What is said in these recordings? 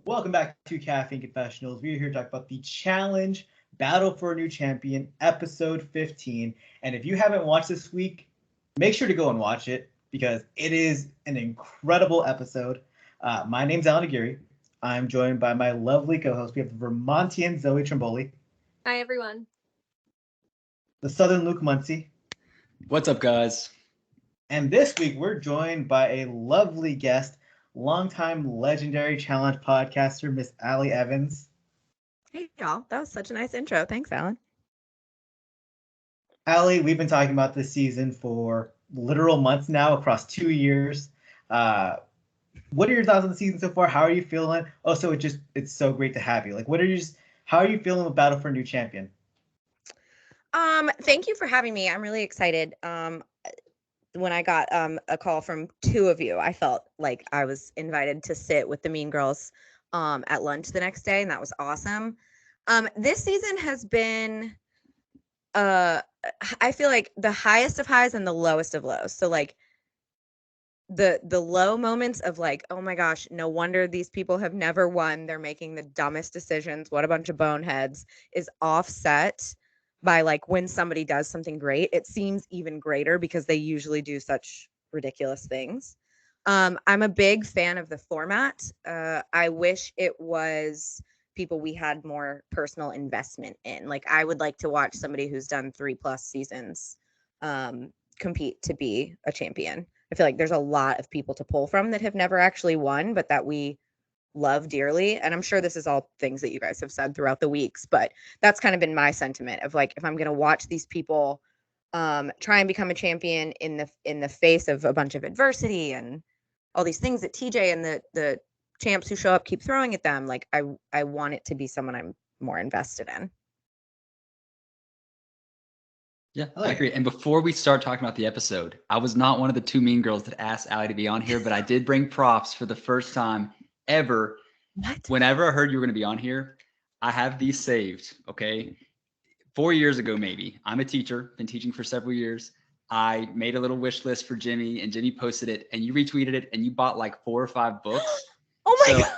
Welcome back to Caffeine Confessionals. We are here to talk about the challenge Battle for a New Champion, episode 15. And if you haven't watched this week, make sure to go and watch it because it is an incredible episode. My name's Allan Aguirre. I'm joined by my lovely co-host. We have the Vermontian Zoe Trimboli, Hi, everyone. the Southern Luke Muncie, What's up, guys? and this week we're joined by a lovely guest, longtime legendary challenge podcaster, Miss Allie Evans. Hey, y'all. That was such a nice intro. Thanks, Allan. Allie, we've been talking about this season for literal months now, across 2 years. What are your thoughts on the season so far? How are you feeling? Also, it's so great to have you. How are you feeling with Battle for a New Champion? Thank you for having me. I'm really excited. When I got a call from two of you, I felt like I was invited to sit with the Mean Girls at lunch the next day, and that was awesome. This season has been I feel like the highest of highs and the lowest of lows. So like the low moments of like, oh my gosh, no wonder these people have never won. They're making the dumbest decisions. What a bunch of boneheads, is offset by like when somebody does something great. It seems even greater because they usually do such ridiculous things. I'm a big fan of the format. I wish it was people we had more personal investment in. Like I would like to watch somebody who's done 3+ seasons compete to be a champion. I feel like there's a lot of people to pull from that have never actually won, but that we love dearly. And I'm sure this is all things that you guys have said throughout the weeks, but that's kind of been my sentiment of like, if I'm going to watch these people try and become a champion in the face of a bunch of adversity and all these things that TJ and the champs who show up keep throwing at them, like I want it to be someone I'm more invested in. Yeah, I agree. And before we start talking about the episode, I was not one of the two mean girls that asked Allie to be on here, but I did bring props for the first time ever. What? Whenever I heard you were going to be on here, I have these saved, okay? 4 years ago, maybe. I'm a teacher, been teaching for several years. I made a little wish list for Jimmy, and Jimmy posted it, and you retweeted it, and you bought like 4 or 5 books. Oh my God.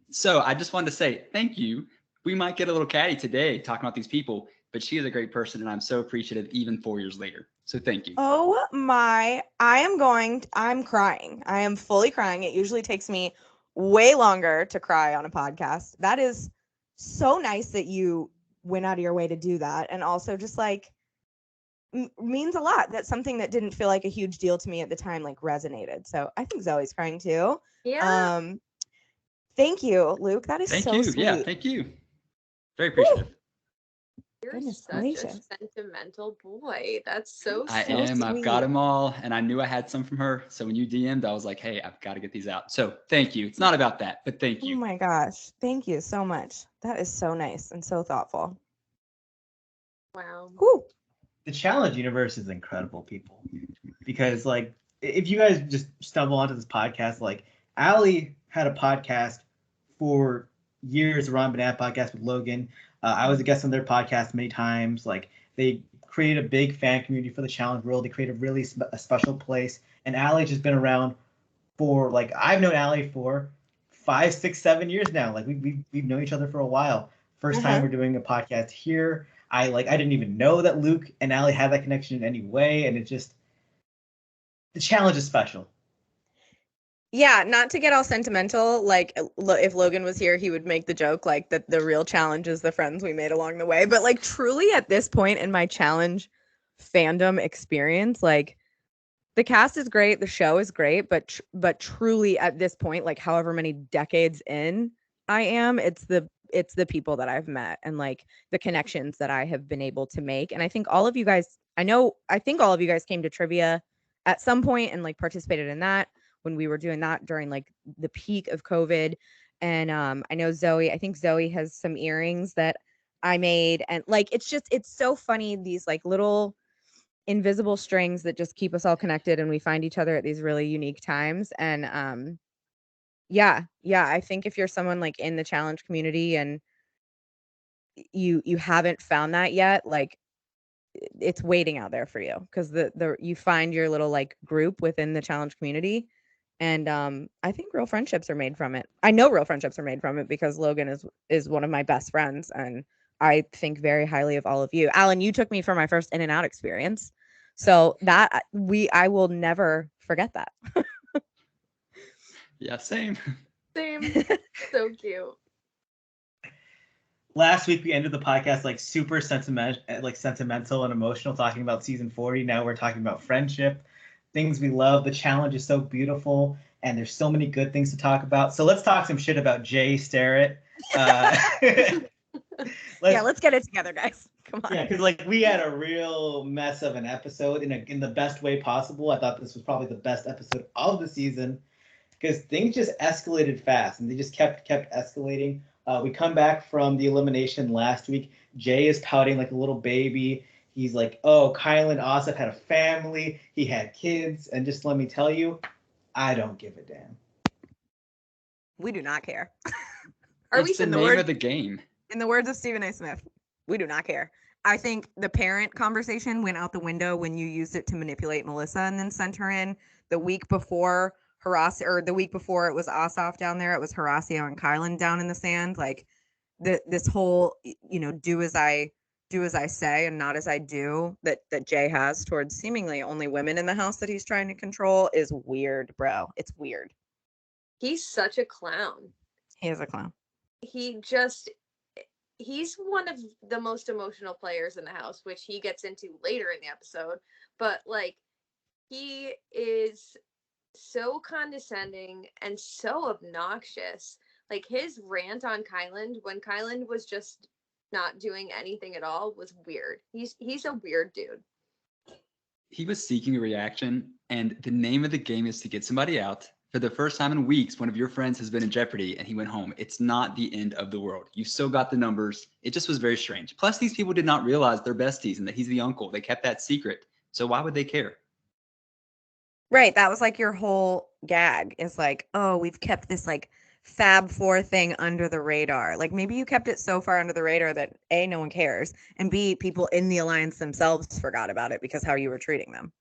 So I just wanted to say thank you. We might get a little catty today talking about these people, but she is a great person, and I'm so appreciative even 4 years later. So thank you. Oh my, I'm crying. I am fully crying. It usually takes me way longer to cry on a podcast. That is so nice that you went out of your way to do that. And also just like means a lot. That's something that didn't feel like a huge deal to me at the time, like resonated. So I think Zoe's crying too. Yeah. Thank you, Luke. That is so sweet. Yeah, thank you. Very appreciative. You're Goodness such gracious. a sentimental boy. That's so I sweet. am. I've got them all, and I knew I had some from her. So when you DM'd, I was like, hey, I've got to get these out. So thank you. It's not about that, but thank Oh you. my gosh. Thank you so much. That is so nice and so thoughtful. Wow. Whew. The challenge universe is incredible, people. Because like, if you guys just stumble onto this podcast, like Allie had a podcast for years, the Ron Banana podcast with Logan. I was a guest on their podcast many times. Like they created a big fan community for the challenge world. They created a special place. And Allie's just been around for like, I've known Allie for 5, 6, 7 years now. Like we've known each other for a while. First time we're doing a podcast here. I didn't even know that Luke and Allie had that connection in any way, and the challenge is special. Yeah, not to get all sentimental, like if Logan was here, he would make the joke like that the real challenge is the friends we made along the way. But like truly at this point in my challenge fandom experience, like the cast is great, the show is great, but truly at this point, like however many decades in I am, it's the people that I've met and like the connections that I have been able to make. And I think all of you guys, I think all of you guys came to trivia at some point and like participated in that when we were doing that during like the peak of COVID. And I know I think Zoe has some earrings that I made. And like, it's so funny. These like little invisible strings that just keep us all connected and we find each other at these really unique times. And yeah, I think if you're someone like in the challenge community and you haven't found that yet, like it's waiting out there for you, because the you find your little like group within the challenge community And I think real friendships are made from it. I know real friendships are made from it because Logan is one of my best friends, and I think very highly of all of you. Allan, you took me for my first In-N-Out experience, so that I will never forget that. Yeah, same. Same. So cute. Last week we ended the podcast like super sentimental and emotional, talking about season 40. Now we're talking about friendship, things we love. The challenge is so beautiful, and there's so many good things to talk about. So let's talk some shit about Jay Starrett. Let's get it together, guys. Come on. Yeah, because like we had a real mess of an episode in the best way possible. I thought this was probably the best episode of the season because things just escalated fast and they just kept escalating. We come back from the elimination last week. Jay is pouting like a little baby. He's like, "Oh, Kyle and Asif had a family. He had kids, and just let me tell you, I don't give a damn." We do not care. It's the name of the game. In the words of Stephen A. Smith, we do not care. I think the parent conversation went out the window when you used it to manipulate Melissa and then sent her in the week before the week before it was Asaf down there. It was Horacio and Kylan down in the sand. Like this whole, do as I say and not as I do that Jay has towards seemingly only women in the house that he's trying to control is weird, bro. It's weird. He's such a clown. He is a clown. He's one of the most emotional players in the house, which he gets into later in the episode. But like, he is so condescending and so obnoxious. Like his rant on Kylan when Kylan was just not doing anything at all was weird. He's a weird dude. He was seeking a reaction, and the name of the game is to get somebody out. For the first time in weeks, one of your friends has been in jeopardy and he went home. It's not the end of the world. You still got the numbers. It just was very strange. Plus, these people did not realize they're besties and that he's the uncle. They kept that secret. So why would they care? Right. That was like your whole gag is like, oh, we've kept this like Fab Four thing under the radar. Like maybe you kept it so far under the radar that A, no one cares, and B, people in the alliance themselves forgot about it because how you were treating them.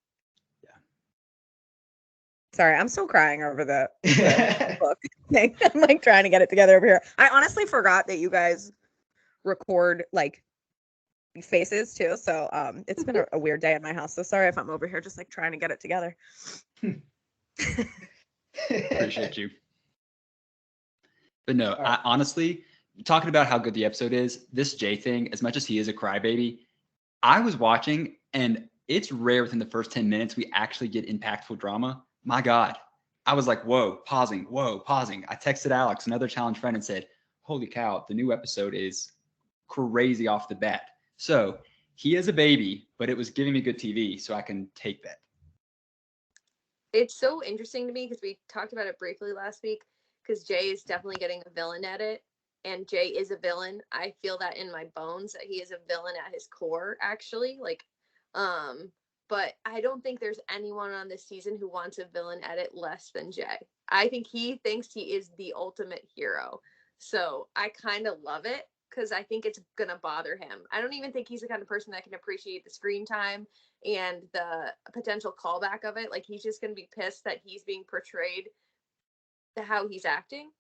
Sorry, I'm still crying over the book thing. I'm like trying to get it together over here. I honestly forgot that you guys record like faces too. So it's been a weird day in my house. So sorry if I'm over here just like trying to get it together. Appreciate you. But no, I honestly, talking about how good the episode is, this Jay thing, as much as he is a crybaby, I was watching and it's rare within the first 10 minutes we actually get impactful drama. My God, I was like, whoa, pausing. I texted Alex, another challenge friend, and said, holy cow, the new episode is crazy off the bat. So he is a baby, but it was giving me good TV, so I can take that. It's so interesting to me because we talked about it briefly last week because Jay is definitely getting a villain edit, and Jay is a villain. I feel that in my bones that he is a villain at his core, actually. But I don't think there's anyone on this season who wants a villain edit less than Jay. I think he thinks he is the ultimate hero. So I kind of love it because I think it's going to bother him. I don't even think he's the kind of person that can appreciate the screen time and the potential callback of it. Like he's just going to be pissed that he's being portrayed to how he's acting.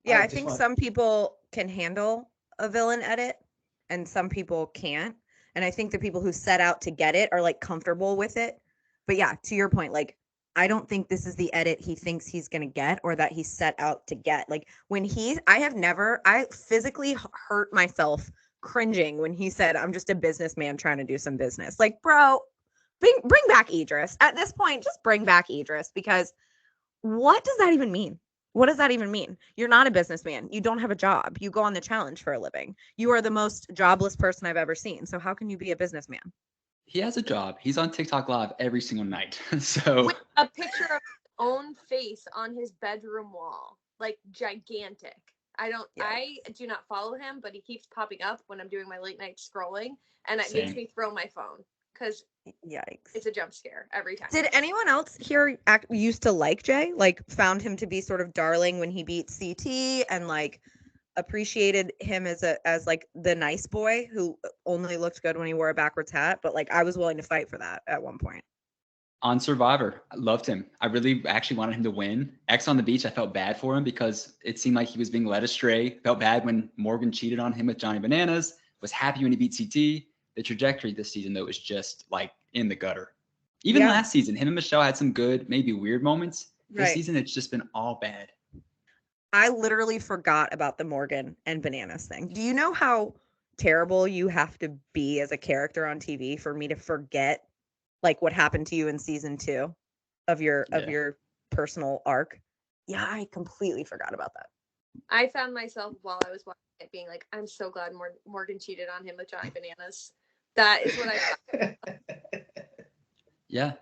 Yeah, I think some people can handle a villain edit and some people can't. And I think the people who set out to get it are like comfortable with it. But yeah, to your point, like, I don't think this is the edit he thinks he's going to get or that he set out to get. Like when I physically hurt myself cringing when he said, I'm just a businessman trying to do some business. Like, bro, bring back Idris. At this point, just bring back Idris because what does that even mean? What does that even mean? You're not a businessman. You don't have a job. You go on the challenge for a living. You are the most jobless person I've ever seen. So how can you be a businessman? He has a job. He's on TikTok Live every single night. So with a picture of his own face on his bedroom wall, like gigantic. I do not follow him, but he keeps popping up when I'm doing my late night scrolling, and it makes me throw my phone because yikes, it's a jump scare every time. Did anyone else here used to like Jay? Like found him to be sort of darling when he beat CT and like appreciated him as like the nice boy who only looked good when he wore a backwards hat, but like I was willing to fight for that at one point. On Survivor, I loved him. I really actually wanted him to win. X on the Beach, I felt bad for him because it seemed like he was being led astray. Felt bad when Morgan cheated on him with Johnny Bananas. Was happy when he beat CT. The trajectory this season, though, is just like in the gutter. Even Yeah. last season, him and Michelle had some good, maybe weird moments. This Right. season, it's just been all bad. I literally forgot about the Morgan and Bananas thing. Do you know how terrible you have to be as a character on TV for me to forget like what happened to you in season 2 of your personal arc? Yeah, I completely forgot about that. I found myself while I was watching it being like, I'm so glad Morgan cheated on him with Johnny Bananas. That is what I Yeah.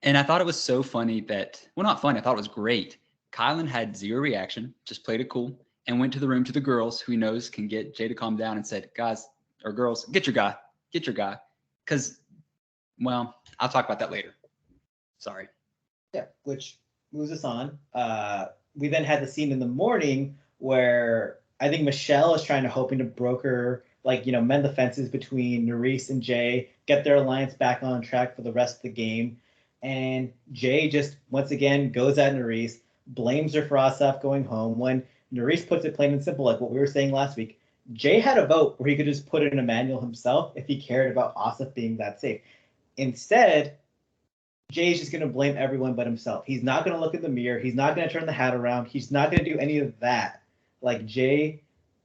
And I thought it was so funny that, well, not funny, I thought it was great. Kylan had zero reaction, just played it cool, and went to the room to the girls who he knows can get Jay to calm down and said, guys, or girls, get your guy. Because, well, I'll talk about that later. Sorry. Yeah, which moves us on. We then had the scene in the morning where I think Michelle is hoping to broker, mend the fences between Nurys and Jay, get their alliance back on track for the rest of the game. And Jay just, once again, goes at Nurys, blames her for Asaf going home, when Nurys puts it plain and simple, like what we were saying last week. Jay had a vote where he could just put in a manual himself if he cared about Asaf being that safe. Instead, Jay's just going to blame everyone but himself. He's not going to look in the mirror. He's not going to turn the hat around. He's not going to do any of that. Like, Jay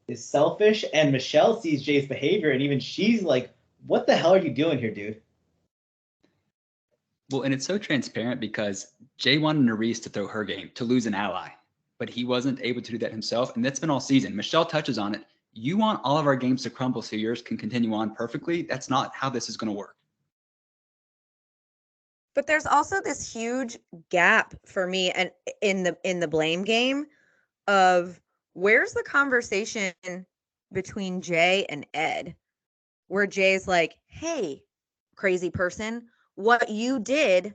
is selfish, and Michelle sees Jay's behavior, and even she's like, what the hell are you doing here, dude? Well, and it's so transparent because Jay wanted Nurys to throw her game, to lose an ally, but he wasn't able to do that himself, and that's been all season. Michelle touches on it. You want all of our games to crumble so yours can continue on perfectly? That's not how this is going to work. But there's also this huge gap for me and in the blame game of where's the conversation between Jay and Ed where Jay's like, hey, crazy person, what you did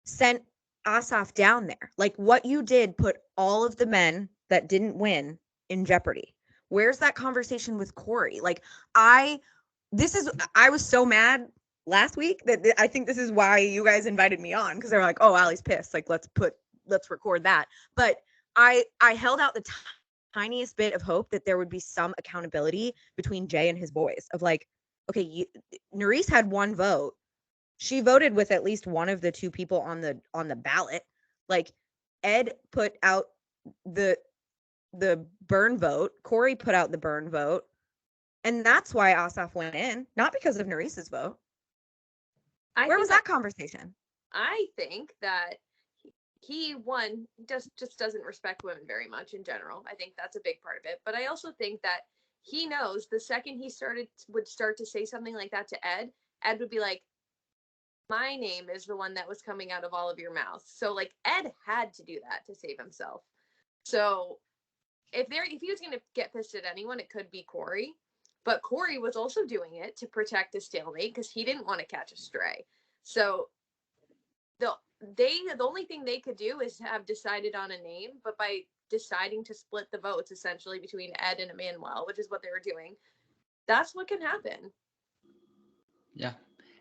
sent Asaf down there. Like what you did put all of the men that didn't win in jeopardy. Where's that conversation with Corey? Like I was so mad last week that I think this is why you guys invited me on, because they're like, oh, Allie's pissed. Like, let's record that. But I held out the tiniest bit of hope that there would be some accountability between Jay and his boys of like, okay, Nurys had one vote. She voted with at least one of the two people on the ballot. Like Ed put out the burn vote. Corey put out the burn vote. And that's why Asaf went in, not because of Nurys's vote. Where was that conversation? I think that he just doesn't respect women very much in general. I think that's a big part of it. But I also think that he knows the second he would start to say something like that to Ed, Ed would be like, my name is the one that was coming out of all of your mouths. So like Ed had to do that to save himself. So if he was going to get pissed at anyone, it could be Corey. But Corey was also doing it to protect a stalemate because he didn't want to catch a stray. So the only thing they could do is have decided on a name, but by deciding to split the votes essentially between Ed and Emmanuel, which is what they were doing, that's what can happen. Yeah.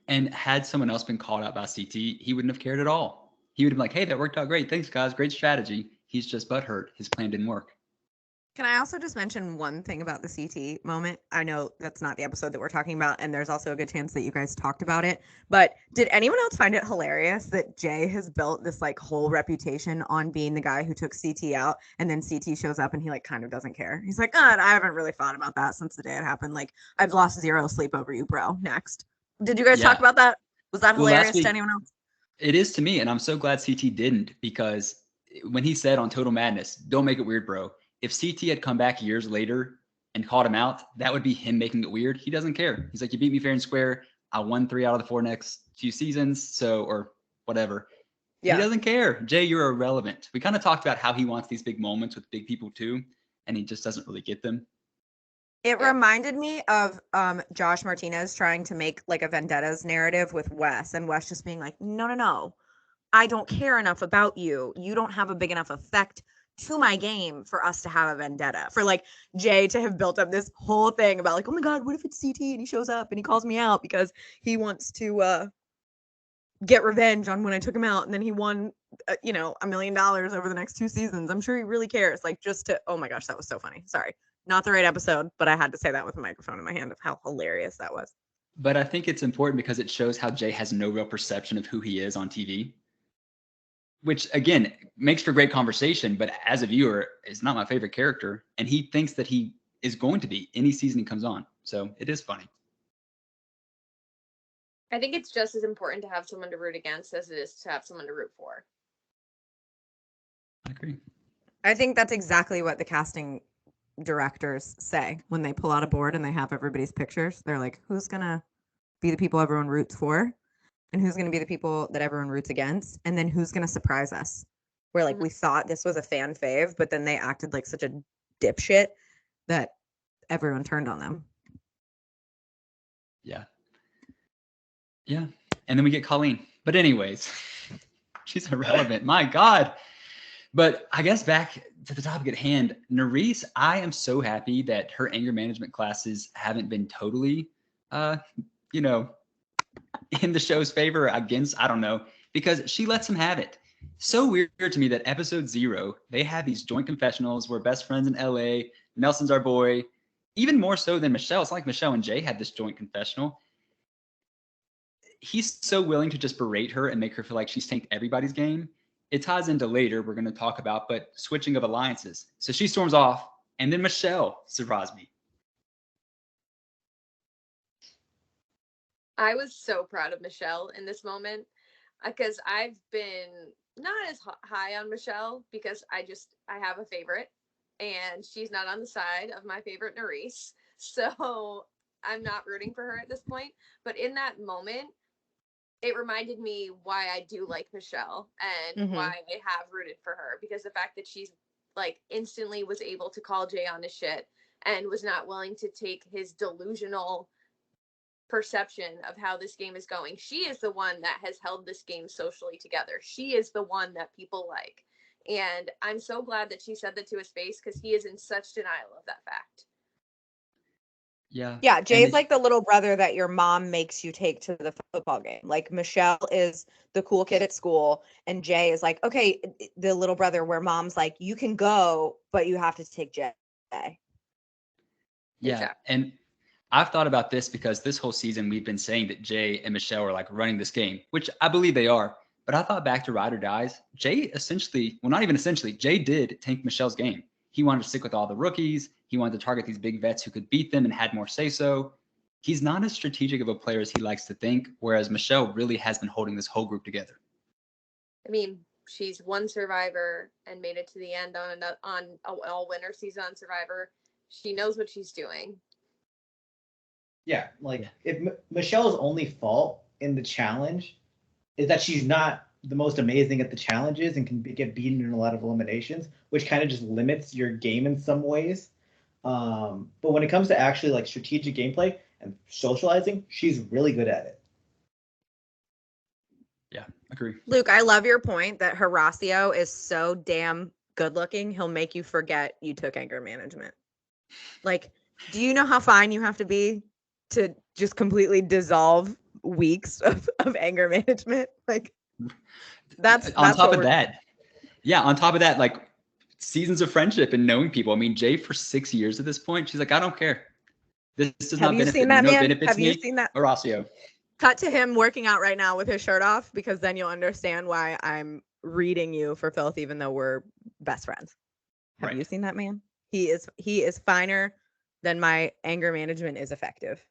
And had someone else been called out by CT, he wouldn't have cared at all. He would have been like, hey, that worked out great. Thanks, guys. Great strategy. He's just butthurt. His plan didn't work. Can I also just mention one thing about the CT moment? I know that's not the episode that we're talking about, and there's also a good chance that you guys talked about it. But did anyone else find it hilarious that Jay has built this like whole reputation on being the guy who took CT out, and then CT shows up and he like kind of doesn't care? He's like, God, I haven't really thought about that since the day it happened. Like, I've lost zero sleep over you, bro. Next. Did you guys talk about that? Was that hilarious to anyone else? It is to me, and I'm so glad CT didn't, because when he said on Total Madness, don't make it weird, bro. If CT had come back years later and called him out, that would be him making it weird. He doesn't care. He's like, you beat me fair and square. I won 3 out of the 4 next few seasons, so, or whatever. Yeah. He doesn't care. Jay, you're irrelevant. We kind of talked about how he wants these big moments with big people too, and he just doesn't really get them. It reminded me of Josh Martinez trying to make like a vendettas narrative with Wes, and Wes just being like, no. I don't care enough about you. You don't have a big enough effect to my game for us to have a vendetta. For like Jay to have built up this whole thing about like, oh my God, what if it's CT and he shows up and he calls me out because he wants to get revenge on when I took him out, and then he won, $1 million over the next 2 seasons. I'm sure he really cares. Like, just to, oh my gosh, that was so funny. Sorry, not the right episode, but I had to say that with a microphone in my hand of how hilarious that was. But I think it's important because it shows how Jay has no real perception of who he is on TV, which again makes for great conversation. But as a viewer, is not my favorite character, and he thinks that he is going to be any season he comes on. So it is funny. I think it's just as important to have someone to root against as it is to have someone to root for. I agree. I think that's exactly what the casting directors say when they pull out a board and they have everybody's pictures. They're like, who's gonna be the people everyone roots for, and who's gonna be the people that everyone roots against, and then who's gonna surprise us. Where like we thought this was a fan fave, but then they acted like such a dipshit that everyone turned on them. Yeah. Yeah. And then we get Colleen. But anyways, she's irrelevant. My God. But I guess back to the topic at hand, Nurys, I am so happy that her anger management classes haven't been totally, in the show's favor against, I don't know, because she lets him have it. So weird to me that episode 0, they have these joint confessionals. We're best friends in LA. Nelson's our boy. Even more so than Michelle. It's like Michelle and Jay had this joint confessional. He's so willing to just berate her and make her feel like she's tanked everybody's game. It ties into later we're going to talk about, but switching of alliances. So she storms off, and then Michelle surprised me. I was so proud of Michelle in this moment because I've been not as high on Michelle because I have a favorite, and she's not on the side of my favorite Nurys. So I'm not rooting for her at this point. But in that moment, it reminded me why I do like Michelle and why I have rooted for her, because the fact that she's like instantly was able to call Jay on his shit and was not willing to take his delusional perception of how this game is going. She is the one that has held this game socially together. She is the one that people like. And I'm so glad that she said that to his face because he is in such denial of that fact. Yeah, Jay's like the little brother that your mom makes you take to the football game. Like Michelle is the cool kid at school, and Jay is like, okay, the little brother where mom's like, you can go, but you have to take Jay. Yeah, Exactly. and I've thought about this because this whole season we've been saying that Jay and Michelle are like running this game, which I believe they are. But I thought back to Ride or Dies, Jay essentially, well, not even essentially, Jay did tank Michelle's game. He wanted to stick with all the rookies. He wanted to target these big vets who could beat them and had more say-so. He's not as strategic of a player as he likes to think, whereas Michelle really has been holding this whole group together. I mean, she's won Survivor and made it to the end on an all-winner season on Survivor. She knows what she's doing. Yeah, like if Michelle's only fault in the challenge is that she's not the most amazing at the challenges and can get beaten in a lot of eliminations, which kind of just limits your game in some ways. But when it comes to actually like strategic gameplay and socializing, she's really good at it. Yeah, agree. Luke, I love your point that Horacio is so damn good looking, he'll make you forget you took anger management. Like, do you know how fine you have to be to just completely dissolve weeks of anger management? Like, that's on top of that. Yeah, on top of that, like seasons of friendship and knowing people. I mean, Jay for 6 years at this point, she's like, I don't care. This does not benefit me. No benefits me. Have you seen that? Horacio. Cut to him working out right now with his shirt off, because then you'll understand why I'm reading you for filth, even though we're best friends. Have you seen that man? He is finer than my anger management is effective.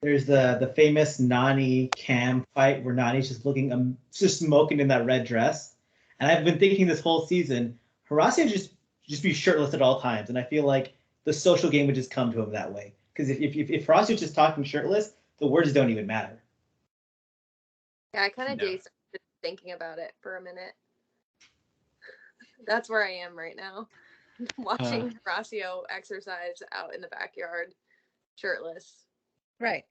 There's the famous Nany Cam fight where Nany's just looking, just smoking in that red dress. And I've been thinking this whole season, Horacio just be shirtless at all times. And I feel like the social game would just come to him that way. Because if Horacio's just talking shirtless, the words don't even matter. Yeah, I kind of dazed thinking about it for a minute. That's where I am right now. Watching Horacio exercise out in the backyard, shirtless. Right.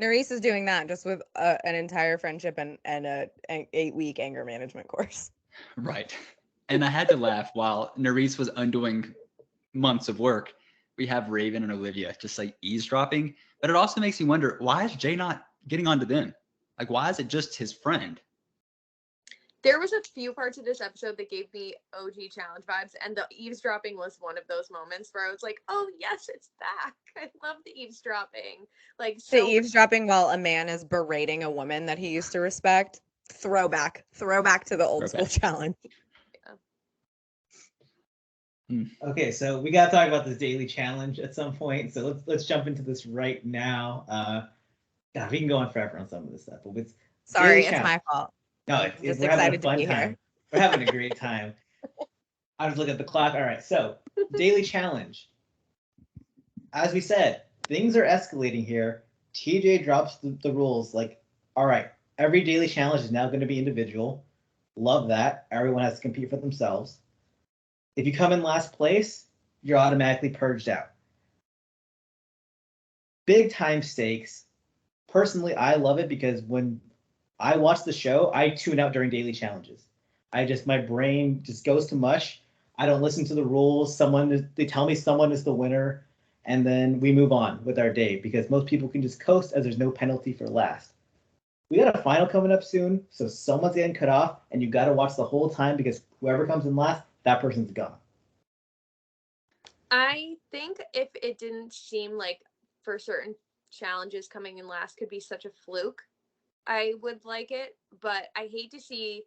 Nurys is doing that just with an entire friendship and an 8-week anger management course. Right. And I had to laugh while Nurys was undoing months of work. We have Raven and Olivia just like eavesdropping. But it also makes me wonder, why is Jay not getting onto them? Like, why is it just his friend? There was a few parts of this episode that gave me OG challenge vibes, and the eavesdropping was one of those moments where I was like, "Oh yes, it's back! I love the eavesdropping." Like The so, eavesdropping while a man is berating a woman that he used to respect. Throwback to the old school Throwback. challenge. Okay, so we gotta talk about this daily challenge at some point. So let's jump into this right now. God, we can go on forever on some of this stuff, but it's Sorry, daily it's challenge. my fault. No, Just we're having a excited to fun be time. here. We're having a great time. I was looking at the clock. All right, so daily challenge. As we said, things are escalating here. TJ drops the rules. Like, all right, every daily challenge is now going to be individual. Love that. Everyone has to compete for themselves. If you come in last place, you're automatically purged out. Big time stakes. Personally, I love it because when I watch the show, I tune out during daily challenges. My brain just goes to mush. I don't listen to the rules. They tell me someone is the winner, and then we move on with our day because most people can just coast as there's no penalty for last. We got a final coming up soon, so someone's getting cut off, and you got to watch the whole time because whoever comes in last, that person's gone. I think if it didn't seem like for certain challenges coming in last could be such a fluke, I would like it, but I hate to see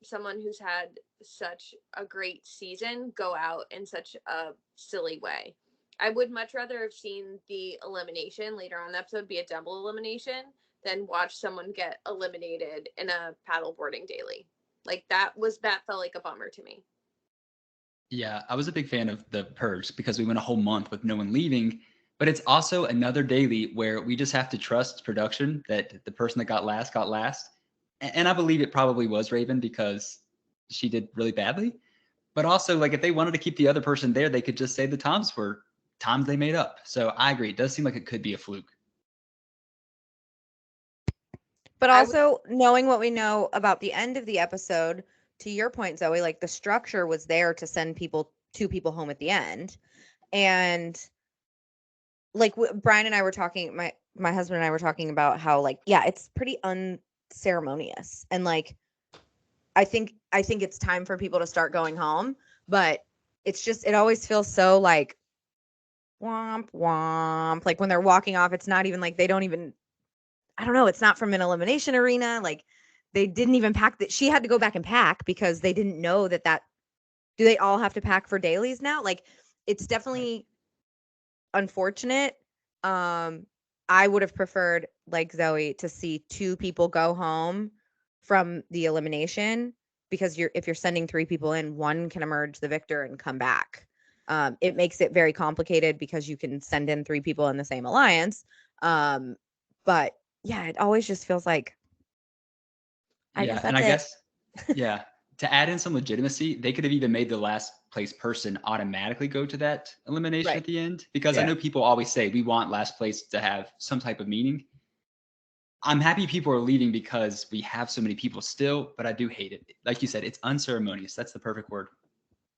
someone who's had such a great season go out in such a silly way. I would much rather have seen the elimination later on in the episode be a double elimination than watch someone get eliminated in a paddleboarding daily. Like that felt like a bummer to me. Yeah, I was a big fan of the Purge because we went a whole month with no one leaving. But it's also another daily where we just have to trust production that the person that got last got last. And I believe it probably was Raven because she did really badly. But also, like, if they wanted to keep the other person there, they could just say the times were times they made up. So I agree. It does seem like it could be a fluke. But also, knowing what we know about the end of the episode, to your point, Zoe, like the structure was there to send two people home at the end. And like Brian and I were talking, my husband and I were talking about how, like, yeah, it's pretty unceremonious. And like, I think it's time for people to start going home, but it always feels so like womp womp. Like when they're walking off, it's not even like they don't even, I don't know, it's not from an elimination arena. Like they didn't even pack that. She had to go back and pack because they didn't know that do they all have to pack for dailies now? Like it's definitely unfortunate. I would have preferred, like Zoe, to see two people go home from the elimination because if you're sending three people in, one can emerge the victor and come back. It makes it very complicated because you can send in three people in the same alliance. But yeah, it always just feels like, I guess that's it. Yeah, to add in some legitimacy, they could have even made the last place person automatically go to that elimination Right. at the end. Because I know people always say we want last place to have some type of meaning. I'm happy people are leaving because we have so many people still, but I do hate it. Like you said, it's unceremonious. That's the perfect word.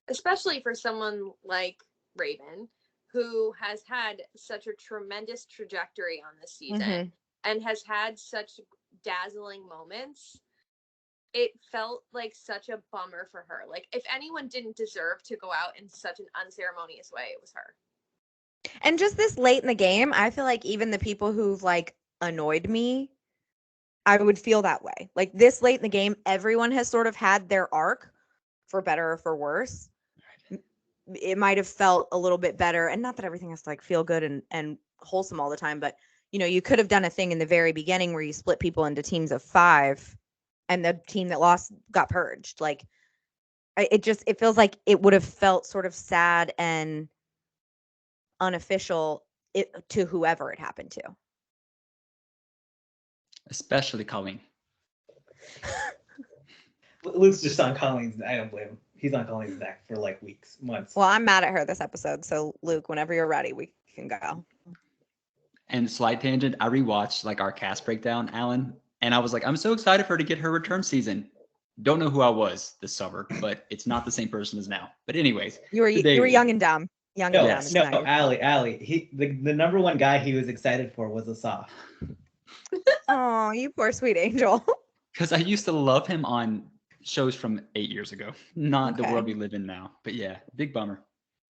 Especially for someone like Raven, who has had such a tremendous trajectory on this season and has had such dazzling moments. It felt like such a bummer for her. Like if anyone didn't deserve to go out in such an unceremonious way, it was her. And just this late in the game, I feel like even the people who've like annoyed me, I would feel that way. Like this late in the game, everyone has sort of had their arc, for better or for worse. It might have felt a little bit better, and not that everything has to like feel good and wholesome all the time, but you could have done a thing in the very beginning where you split people into teams of 5 and the team that lost got purged. Like it feels like it would have felt sort of sad and unofficial to whoever it happened to. Especially Colleen. Luke's just on Colleen's. I don't blame him. He's on Colleen's neck for like weeks, months. Well, I'm mad at her this episode. So Luke, whenever you're ready, we can go. And slight tangent, I rewatched like our cast breakdown, Allan, and I was like, I'm so excited for her to get her return season. Don't know who I was this summer, but it's not the same person as now. But anyways, you were young and dumb. Young and dumb. No, Allie. The number one guy he was excited for was Asaf. Oh, you poor sweet angel. Because I used to love him on shows from 8 years ago, not the Okay. world we live in now. But yeah, big bummer.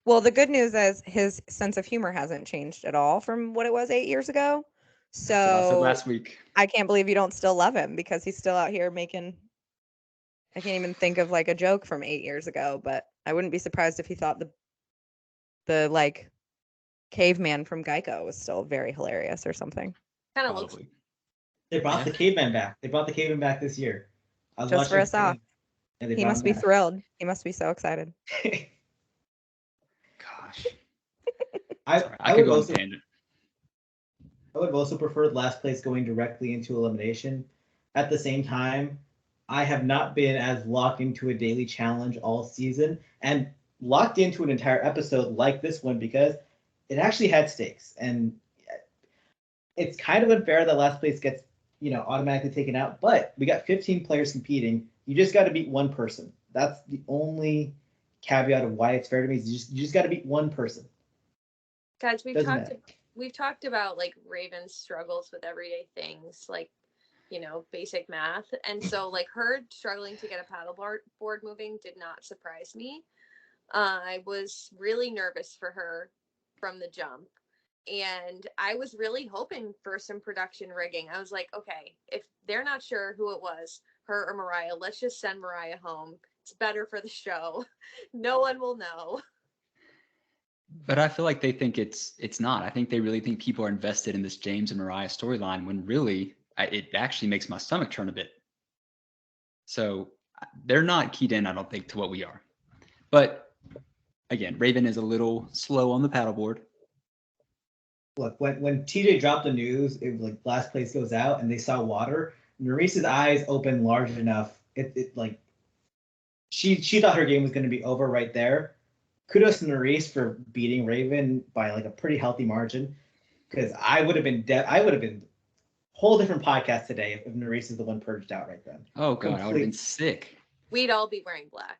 Well, the good news is his sense of humor hasn't changed at all from what it was 8 years ago. That's what I said So last week. I can't believe you don't still love him because he's still out here making. I can't even think of like a joke from 8 years ago, but I wouldn't be surprised if he thought the like caveman from Geico was still very hilarious or something. Kind of looks. Probably. They brought Yeah. the caveman back. They brought the caveman back this year. I was Just for watching us all. and they He brought must him be back. thrilled. He must be so excited. Gosh. I Sorry, I would could go on a also tangent. I would have also preferred last place going directly into elimination. At the same time, I have not been as locked into a daily challenge all season and locked into an entire episode like this one because it actually had stakes. And it's kind of unfair that last place gets, automatically taken out, but we got 15 players competing. You just got to beat one person. That's the only caveat of why it's fair to me. Is you just got to beat one person. Guys, Doesn't matter. we've talked about like Raven's struggles with everyday things, like basic math, and so like her struggling to get a board moving did not surprise me. I was really nervous for her from the jump, and I was really hoping for some production rigging. I was like, okay, if they're not sure who it was, her or Mariah, let's just send Mariah home. It's better for the show. No one will know. But I feel like they think it's not. I think they really think people are invested in this James and Mariah storyline when really it actually makes my stomach turn a bit. So they're not keyed in, I don't think, to what we are. But again, Raven is a little slow on the paddleboard. Look, when TJ dropped the news, it was like last place goes out, and they saw water. Nurys's eyes opened large enough. It like she thought her game was going to be over right there. Kudos to Nurys for beating Raven by like a pretty healthy margin, because I would have been whole different podcast today if Nurys is the one purged out right then. Oh god, I would have been sick. We'd all be wearing black.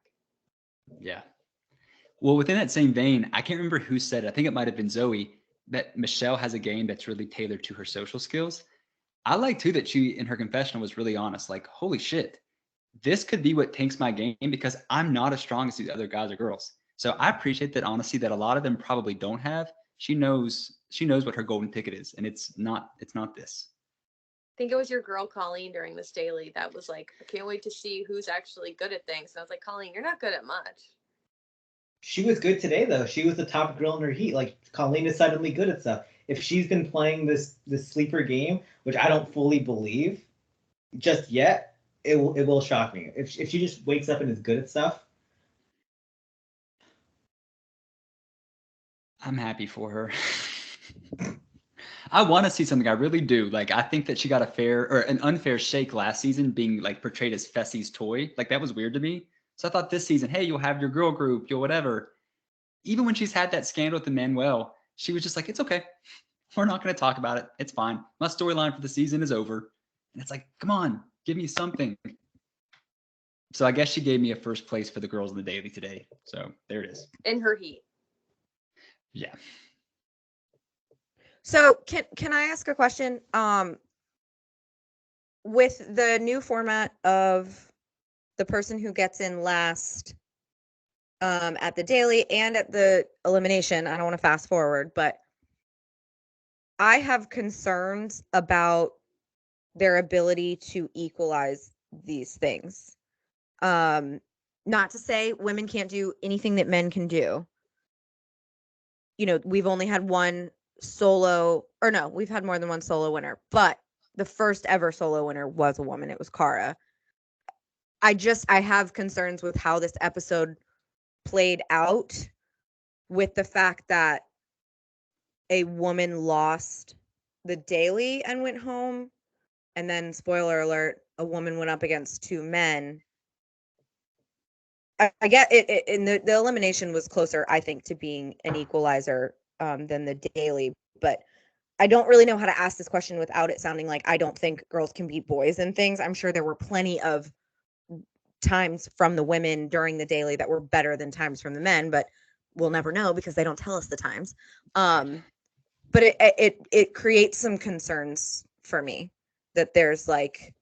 Yeah. Well, within that same vein, I can't remember who said it. I think it might have been Zoe, that Michelle has a game that's really tailored to her social skills. I like too that she, in her confessional, was really honest. Like, holy shit, this could be what tanks my game because I'm not as strong as these other guys or girls. So I appreciate that honesty that a lot of them probably don't have. She knows what her golden ticket is, and it's not this. I think it was your girl Colleen during this daily that was like, I can't wait to see who's actually good at things. And I was like, Colleen, you're not good at much. She was good today though. She was the top girl in her heat. Like Colleen is suddenly good at stuff. If she's been playing this sleeper game, which I don't fully believe just yet, it will shock me. If she just wakes up and is good at stuff. I'm happy for her. I want to see something. I really do. Like, I think that she got a fair or an unfair shake last season being like portrayed as Fessie's toy. Like, that was weird to me. So I thought this season, hey, you'll have your girl group, you'll whatever. Even when she's had that scandal with the Manuel, she was just like, it's okay. We're not going to talk about it. It's fine. My storyline for the season is over. And it's like, come on, give me something. So I guess she gave me a first place for the girls in the daily today. So there it is. In her heat. Yeah. So can I ask a question? With the new format of the person who gets in last at the daily and at the elimination, I don't want to fast forward, but I have concerns about their ability to equalize these things. Not to say women can't do anything that men can do. We've only had one solo, or no, we've had more than one solo winner, but the first ever solo winner was a woman. It was Cara. I have concerns with how this episode played out with the fact that a woman lost the daily and went home. And then, spoiler alert, a woman went up against two men. I get it, and the elimination was closer, I think, to being an equalizer than the daily. But I don't really know how to ask this question without it sounding like I don't think girls can beat boys and things. I'm sure there were plenty of times from the women during the daily that were better than times from the men, but we'll never know because they don't tell us the times. But it creates some concerns for me. that there's like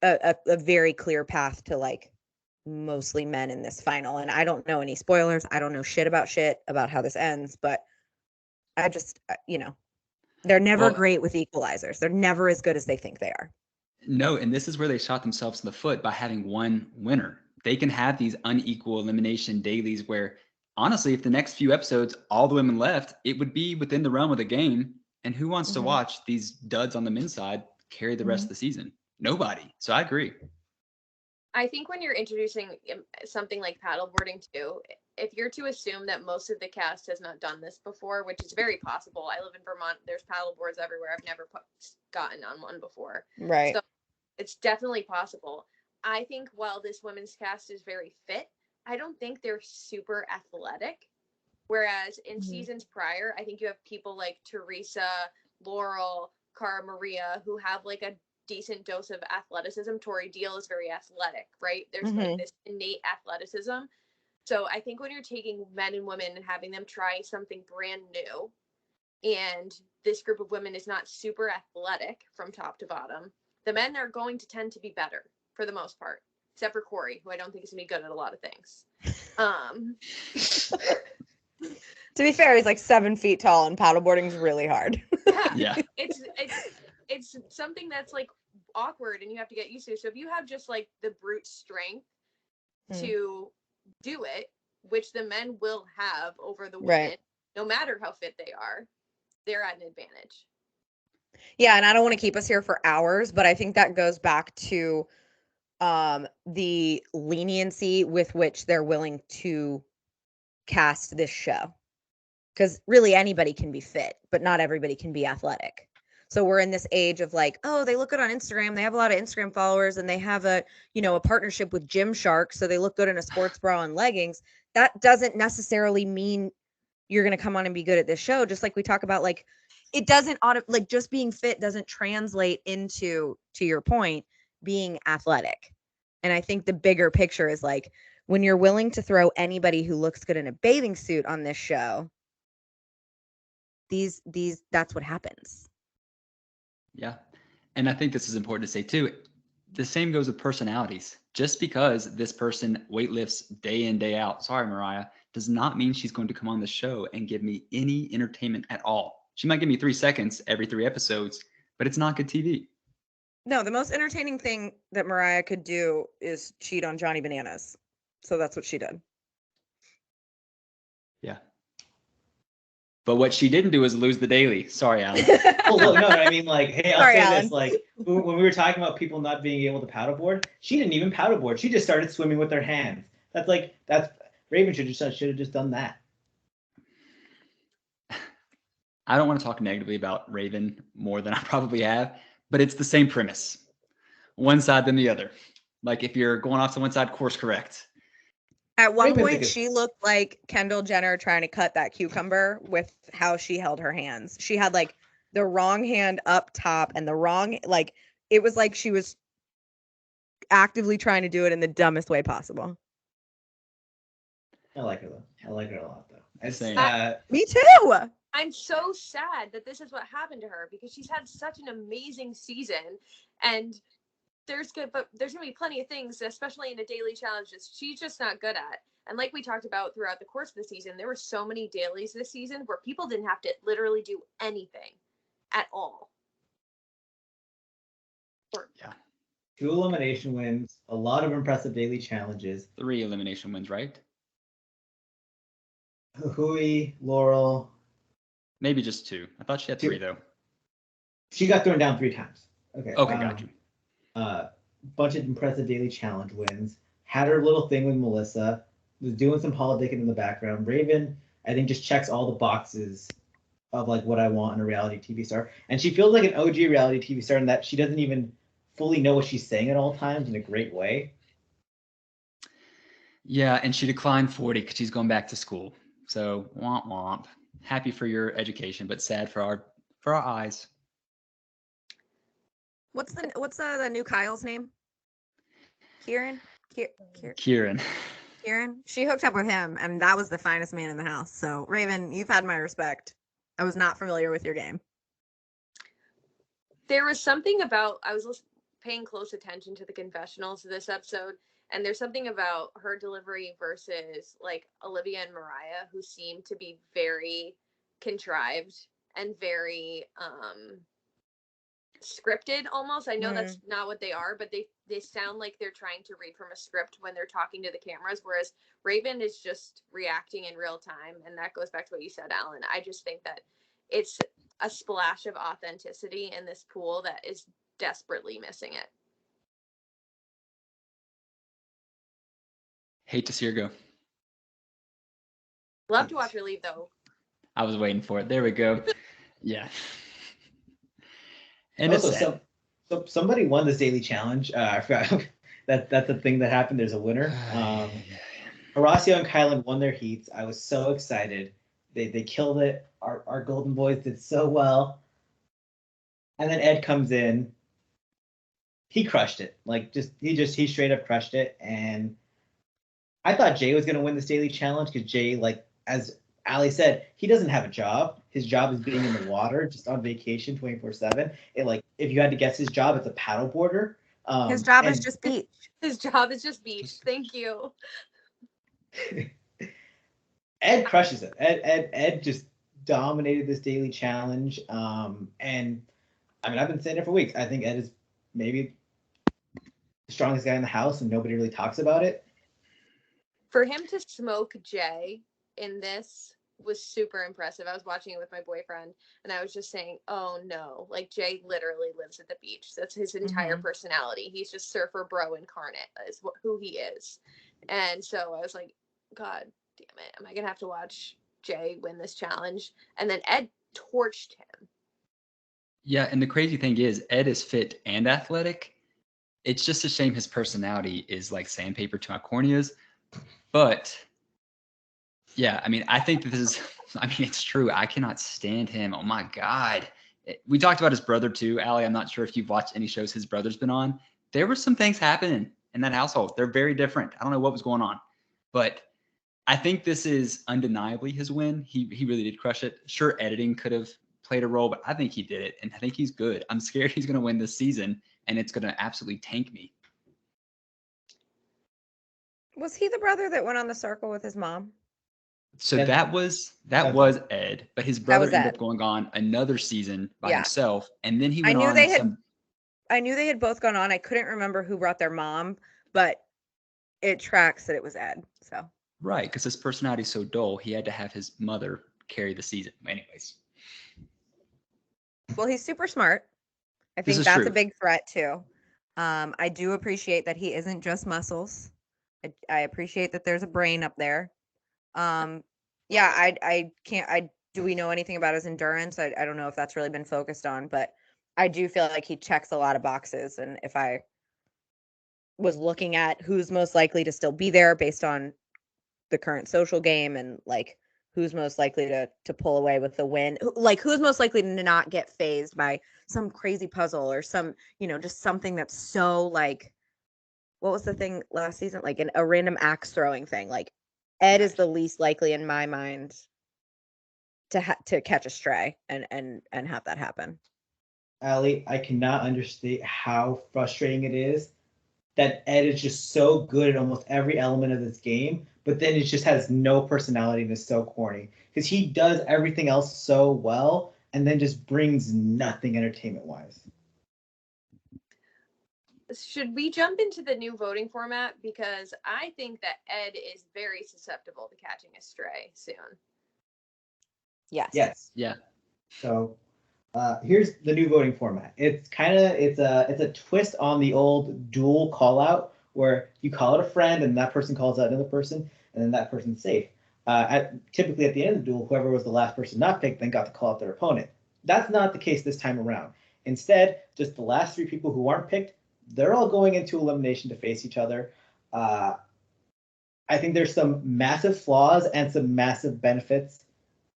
a very clear path to like mostly men in this final. And I don't know any spoilers. I don't know shit about how this ends, but I just, they're never Well, great with equalizers. They're never as good as they think they are. No, and this is where they shot themselves in the foot by having one winner. They can have these unequal elimination dailies where, honestly, if the next few episodes, all the women left, it would be within the realm of the game. And who wants to watch these duds on the men's side carry the rest of the season? Nobody. So I agree. I think when you're introducing something like paddleboarding too, if you're to assume that most of the cast has not done this before, which is very possible. I live in Vermont. There's paddleboards everywhere. I've never gotten on one before. Right. So it's definitely possible. I think while this women's cast is very fit, I don't think they're super athletic. Whereas in seasons prior, I think you have people like Teresa, Laurel, Cara Maria, who have like a decent dose of athleticism. Tori Deal is very athletic, right? There's like this innate athleticism. So I think when you're taking men and women and having them try something brand new, and this group of women is not super athletic from top to bottom, the men are going to tend to be better for the most part, except for Corey, who I don't think is going to be good at a lot of things. To be fair, he's like 7 feet tall, and paddleboarding's really hard. Yeah. It's something that's like awkward and you have to get used to. So if you have just like the brute strength to do it, which the men will have over the women, no matter how fit they are, they're at an advantage. Yeah, and I don't want to keep us here for hours, but I think that goes back to the leniency with which they're willing to cast this show. Because really anybody can be fit, but not everybody can be athletic. So we're in this age of like, oh, they look good on Instagram. They have a lot of Instagram followers and they have a partnership with Gymshark. So they look good in a sports bra and leggings. That doesn't necessarily mean you're going to come on and be good at this show. Just like we talk about, like, it doesn't like just being fit doesn't translate into, to your point, being athletic. And I think the bigger picture is like, when you're willing to throw anybody who looks good in a bathing suit on this show, that's what happens. Yeah. And I think this is important to say too. The same goes with personalities. Just because this person weightlifts day in, day out, sorry, Mariah, does not mean she's going to come on the show and give me any entertainment at all. She might give me 3 seconds every 3 episodes, but it's not good TV. No, the most entertaining thing that Mariah could do is cheat on Johnny Bananas. So that's what she did. Yeah. But what she didn't do is lose the daily. Sorry, Allan. Well, look, no, I mean, like, hey, I'll Sorry, say Allan. this. Like, when we were talking about people not being able to paddleboard, she didn't even paddleboard. She just started swimming with her hands. That's Raven should have just done that. I don't want to talk negatively about Raven more than I probably have, but it's the same premise. One side then the other. Like if you're going off to one side, course correct. At one Raven's point, she looked like Kendall Jenner trying to cut that cucumber with how she held her hands. She had like the wrong hand up top and the wrong, like, it was like she was actively trying to do it in the dumbest way possible. I like her, though. I like her a lot, though. It's, Same. Me too. I'm so sad that this is what happened to her because she's had such an amazing season, and there's gonna be plenty of things, especially in a daily challenge, that she's just not good at. And like we talked about throughout the course of the season, there were so many dailies this season where people didn't have to literally do anything at all. Yeah. 2 elimination wins, a lot of impressive daily challenges. 3 elimination wins, right? Hui, Laurel. Maybe just 2. I thought she had 3 though. She got thrown down 3 times. Okay. Got you. Bunch of impressive daily challenge wins. Had her little thing with Melissa. Was doing some politicking in the background. Raven, I think, just checks all the boxes of like what I want in a reality TV star. And she feels like an OG reality TV star in that she doesn't even fully know what she's saying at all times in a great way. Yeah, and she declined 40 because she's going back to school. So womp womp. Happy for your education, but sad for our eyes. What's the new Kyle's name? Kieran. Kieran. Kieran. She hooked up with him, and that was the finest man in the house. So Raven, you've had my respect. I was not familiar with your game. There was something about, I was paying close attention to the confessionals of this episode, and there's something about her delivery versus like Olivia and Mariah, who seem to be very contrived and very scripted almost. I know that's not what they are, but they sound like they're trying to read from a script when they're talking to the cameras, whereas Raven is just reacting in real time. And that goes back to what you said, Allan. I just think that it's a splash of authenticity in this pool that is desperately missing it. Hate to see her go. Love to watch her leave, though. I was waiting for it. There we go. Yeah. And also, it's sad. so somebody won this daily challenge. I forgot that's a thing that happened. There's a winner. Horacio and Kylan won their heats. I was so excited. They killed it. Our Golden Boys did so well. And then Ed comes in. He crushed it. He straight up crushed it. And I thought Jay was gonna win this daily challenge because Jay, like as Allie said, he doesn't have a job. His job is being in the water, just on vacation 24/7. If you had to guess his job, it's a paddleboarder. His job is just beach. His job is just beach. Thank you. Ed crushes it. Ed just dominated this daily challenge. And I mean, I've been saying it for weeks. I think Ed is maybe the strongest guy in the house, and nobody really talks about it. For him to smoke Jay in this was super impressive. I was watching it with my boyfriend, and I was just saying, oh no, like Jay literally lives at the beach. That's his entire personality. He's just surfer bro incarnate is who he is. And so I was like, God damn it, am I gonna have to watch Jay win this challenge? And then Ed torched him. Yeah, and the crazy thing is Ed is fit and athletic. It's just a shame his personality is like sandpaper to my corneas. But yeah, I mean, I think that it's true. I cannot stand him. Oh my God. We talked about his brother too, Allie. I'm not sure if you've watched any shows his brother's been on. There were some things happening in that household. They're very different. I don't know what was going on, but I think this is undeniably his win. He really did crush it. Sure, editing could have played a role, but I think he did it, and I think he's good. I'm scared he's going to win this season, and it's going to absolutely tank me. Was he the brother that went on the circle with his mom? So that was Ed, but his brother ended up going on another season by himself, and then he went on. I knew they had both gone on. I couldn't remember who brought their mom, but it tracks that it was Ed. So right, because his personality is so dull, he had to have his mother carry the season. Anyways, well, he's super smart. I think that's a big threat too. I do appreciate that he isn't just muscles. I appreciate that there's a brain up there. Yeah, I can't. Do we know anything about his endurance? I don't know if that's really been focused on, but I do feel like he checks a lot of boxes. And if I was looking at who's most likely to still be there based on the current social game and like who's most likely to pull away with the win, like who's most likely to not get phased by some crazy puzzle or some, just something that's so like, what was the thing last season? Like a random axe throwing thing. Like Ed is the least likely in my mind to catch a stray and have that happen. Allie, I cannot understand how frustrating it is that Ed is just so good at almost every element of this game, but then it just has no personality and is so corny. Because he does everything else so well and then just brings nothing entertainment-wise. Should we jump into the new voting format? Because I think that Ed is very susceptible to catching a stray soon. Yes. Yeah. So here's the new voting format. It's a twist on the old dual call out where you call out a friend and that person calls out another person and then that person's safe. Typically at the end of the duel, whoever was the last person not picked then got to call out their opponent. That's not the case this time around. Instead, just the last three people who aren't picked, they're all going into elimination to face each other. I think there's some massive flaws and some massive benefits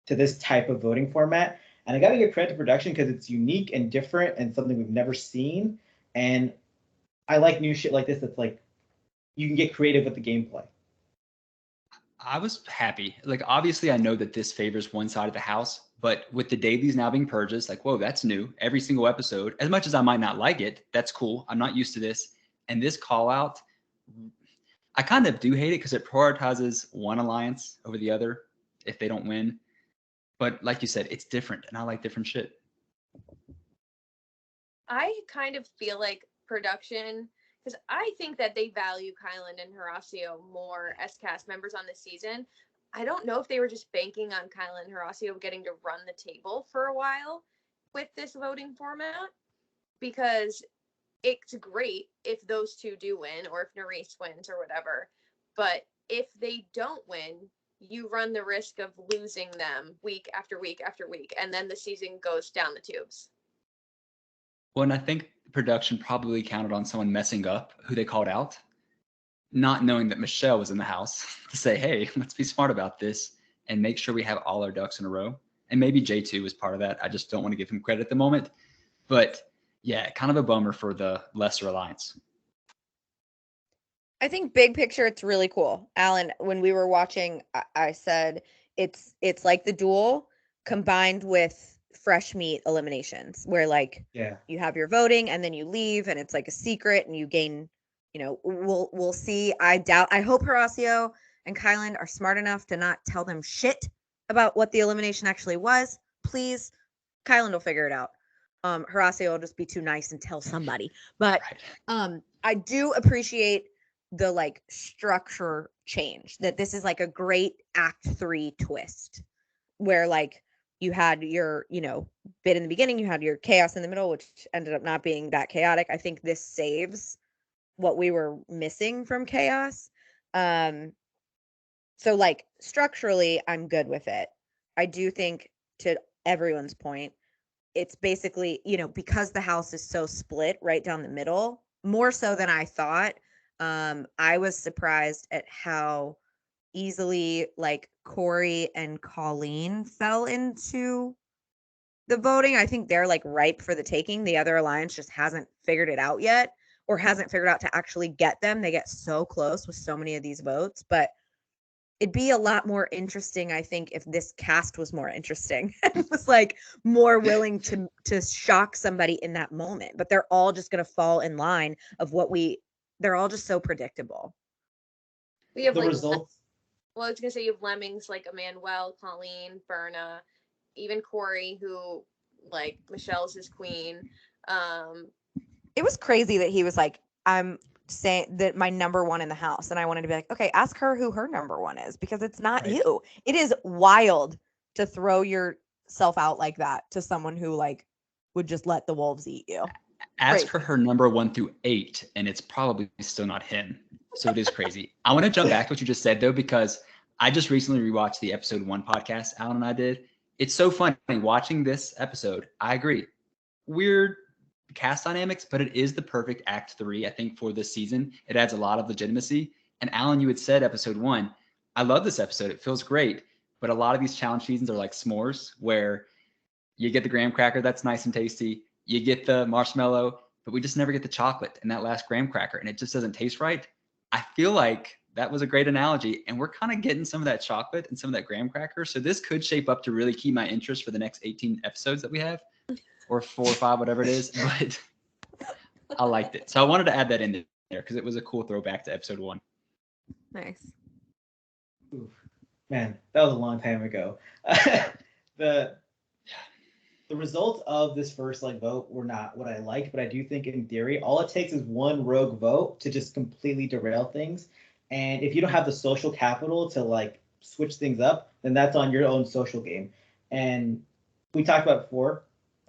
to this type of voting format. And I got to give credit to production because it's unique and different and something we've never seen. And I like new shit like this that's like you can get creative with the gameplay. I was happy. Like, obviously, I know that this favors one side of the house, But with the dailies now being purged, it's like, whoa, that's new. Every single episode, as much as I might not like it, that's cool. I'm not used to this. And this call out, I kind of do hate it because it prioritizes one alliance over the other if they don't win. But like you said, it's different, and I like different shit. I kind of feel like production, because I think that they value Kylan and Horacio more as cast members on this season. I don't know if they were just banking on Kylan and Horacio getting to run the table for a while with this voting format, because it's great if those two do win or if Nurys wins or whatever. But if they don't win, you run the risk of losing them week after week after week, and then the season goes down the tubes. Well, and I think production probably counted on someone messing up who they called out, not knowing that Michelle was in the house to say, hey, let's be smart about this and make sure we have all our ducks in a row. And maybe J2 was part of that. I just don't want to give him credit at the moment. But yeah, kind of a bummer for the lesser alliance. I think big picture, it's really cool. Allan, when we were watching, I said it's like the duel combined with fresh meat eliminations, where like you have your voting and then you leave and it's like a secret and you gain, we'll see. I hope Horacio and Kylan are smart enough to not tell them shit about what the elimination actually was. Please, Kylan will figure it out. Horacio will just be too nice and tell somebody. But I do appreciate the like structure change, that this is like a great act 3 twist where like you had your bit in the beginning, you had your chaos in the middle, which ended up not being that chaotic. I think this saves what we were missing from chaos. So like structurally I'm good with it. I do think, to everyone's point, it's basically because the house is so split right down the middle, more so than I thought. I was surprised at how easily like Corey and Colleen fell into the voting. I think they're like ripe for the taking. The other alliance just hasn't figured it out yet, or hasn't figured out to actually get them. They get so close with so many of these votes, but it'd be a lot more interesting, I think, if this cast was more interesting and was like more willing to shock somebody in that moment. But they're all just going to fall in line of they're all just so predictable. We have The like results. Well, I was gonna say you have lemmings like Emmanuel, Colleen, Berna, even Corey, who like Michelle's his queen. It was crazy that he was like, I'm saying that my number one in the house, and I wanted to be like, okay, ask her who her number one is, because it's not you. It is wild to throw yourself out like that to someone who like would just let the wolves eat you. Ask her number 1 through 8, and it's probably still not him. So it is crazy. I want to jump back to what you just said, though, because I just recently rewatched the episode 1 podcast Allan and I did. It's so funny watching this episode. I agree. Weird cast dynamics, but it is the perfect act 3, I think, for this season. It adds a lot of legitimacy. And Allan, you had said episode 1, I love this episode. It feels great. But a lot of these challenge seasons are like s'mores, where you get the graham cracker, that's nice and tasty. You get the marshmallow, but we just never get the chocolate and that last graham cracker, and it just doesn't taste right. I feel like that was a great analogy, and we're kind of getting some of that chocolate and some of that graham cracker. So this could shape up to really keep my interest for the next 18 episodes that we have, or 4 or 5, whatever it is. But I liked it. So I wanted to add that in there because it was a cool throwback to episode 1. Nice. Oof. Man, that was a long time ago. The results of this first vote were not what I liked, but I do think in theory, all it takes is one rogue vote to just completely derail things. And if you don't have the social capital to switch things up, then that's on your own social game. And we talked about it before.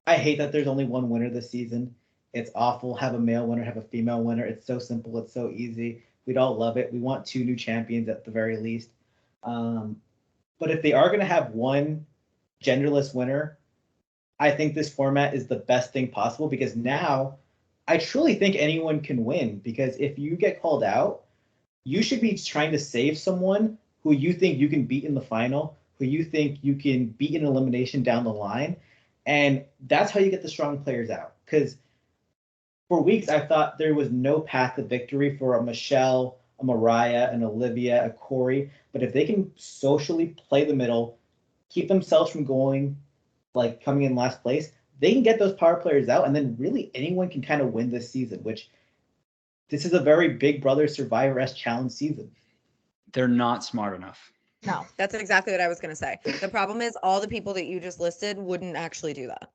I hate that there's only one winner this season. It's awful. Have a male winner, have a female winner. It's so simple. It's so easy. We'd all love it. We want 2 new champions at the very least. But if they are going to have one genderless winner, I think this format is the best thing possible, because now I truly think anyone can win, because if you get called out, you should be trying to save someone who you think you can beat in the final, who you think you can beat in elimination down the line. And that's how you get the strong players out. Because for weeks, I thought there was no path to victory for a Michelle, a Mariah, an Olivia, a Corey. But if they can socially play the middle, keep themselves from going like coming in last place, they can get those power players out, and then really anyone can kind of win this season, which this is a very Big Brother Survivor-esque challenge season. They're not smart enough. No, that's exactly what I was going to say. The problem is all the people that you just listed wouldn't actually do that.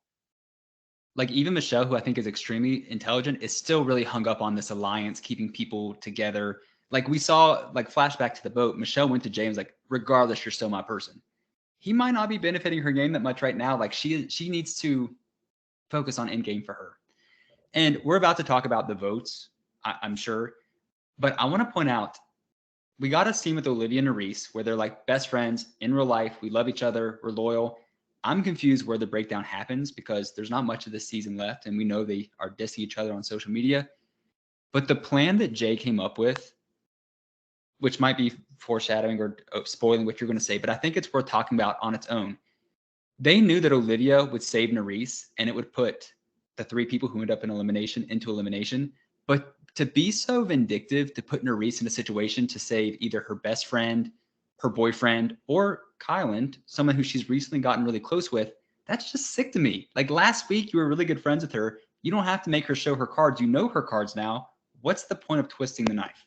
Like even Michelle, who I think is extremely intelligent, is still really hung up on this alliance, keeping people together. Like we saw, like flashback to the boat, Michelle went to James like, regardless, you're still my person. He might not be benefiting her game that much right now. Like she needs to focus on end game for her. And we're about to talk about the votes, I'm sure. But I want to point out, we got a scene with Olivia and Nurys where they're like best friends in real life. We love each other. We're loyal. I'm confused where the breakdown happens because there's not much of this season left. And we know they are dissing each other on social media. But the plan that Jay came up with, which might be foreshadowing or spoiling what you're going to say, but I think it's worth talking about on its own. They knew that Olivia would save Nurys and it would put the 3 people who end up in elimination into elimination. But to be so vindictive, to put Nurys in a situation to save either her best friend, her boyfriend, or Kylan, someone who she's recently gotten really close with, that's just sick to me. Like last week, you were really good friends with her. You don't have to make her show her cards. You know her cards now. What's the point of twisting the knife?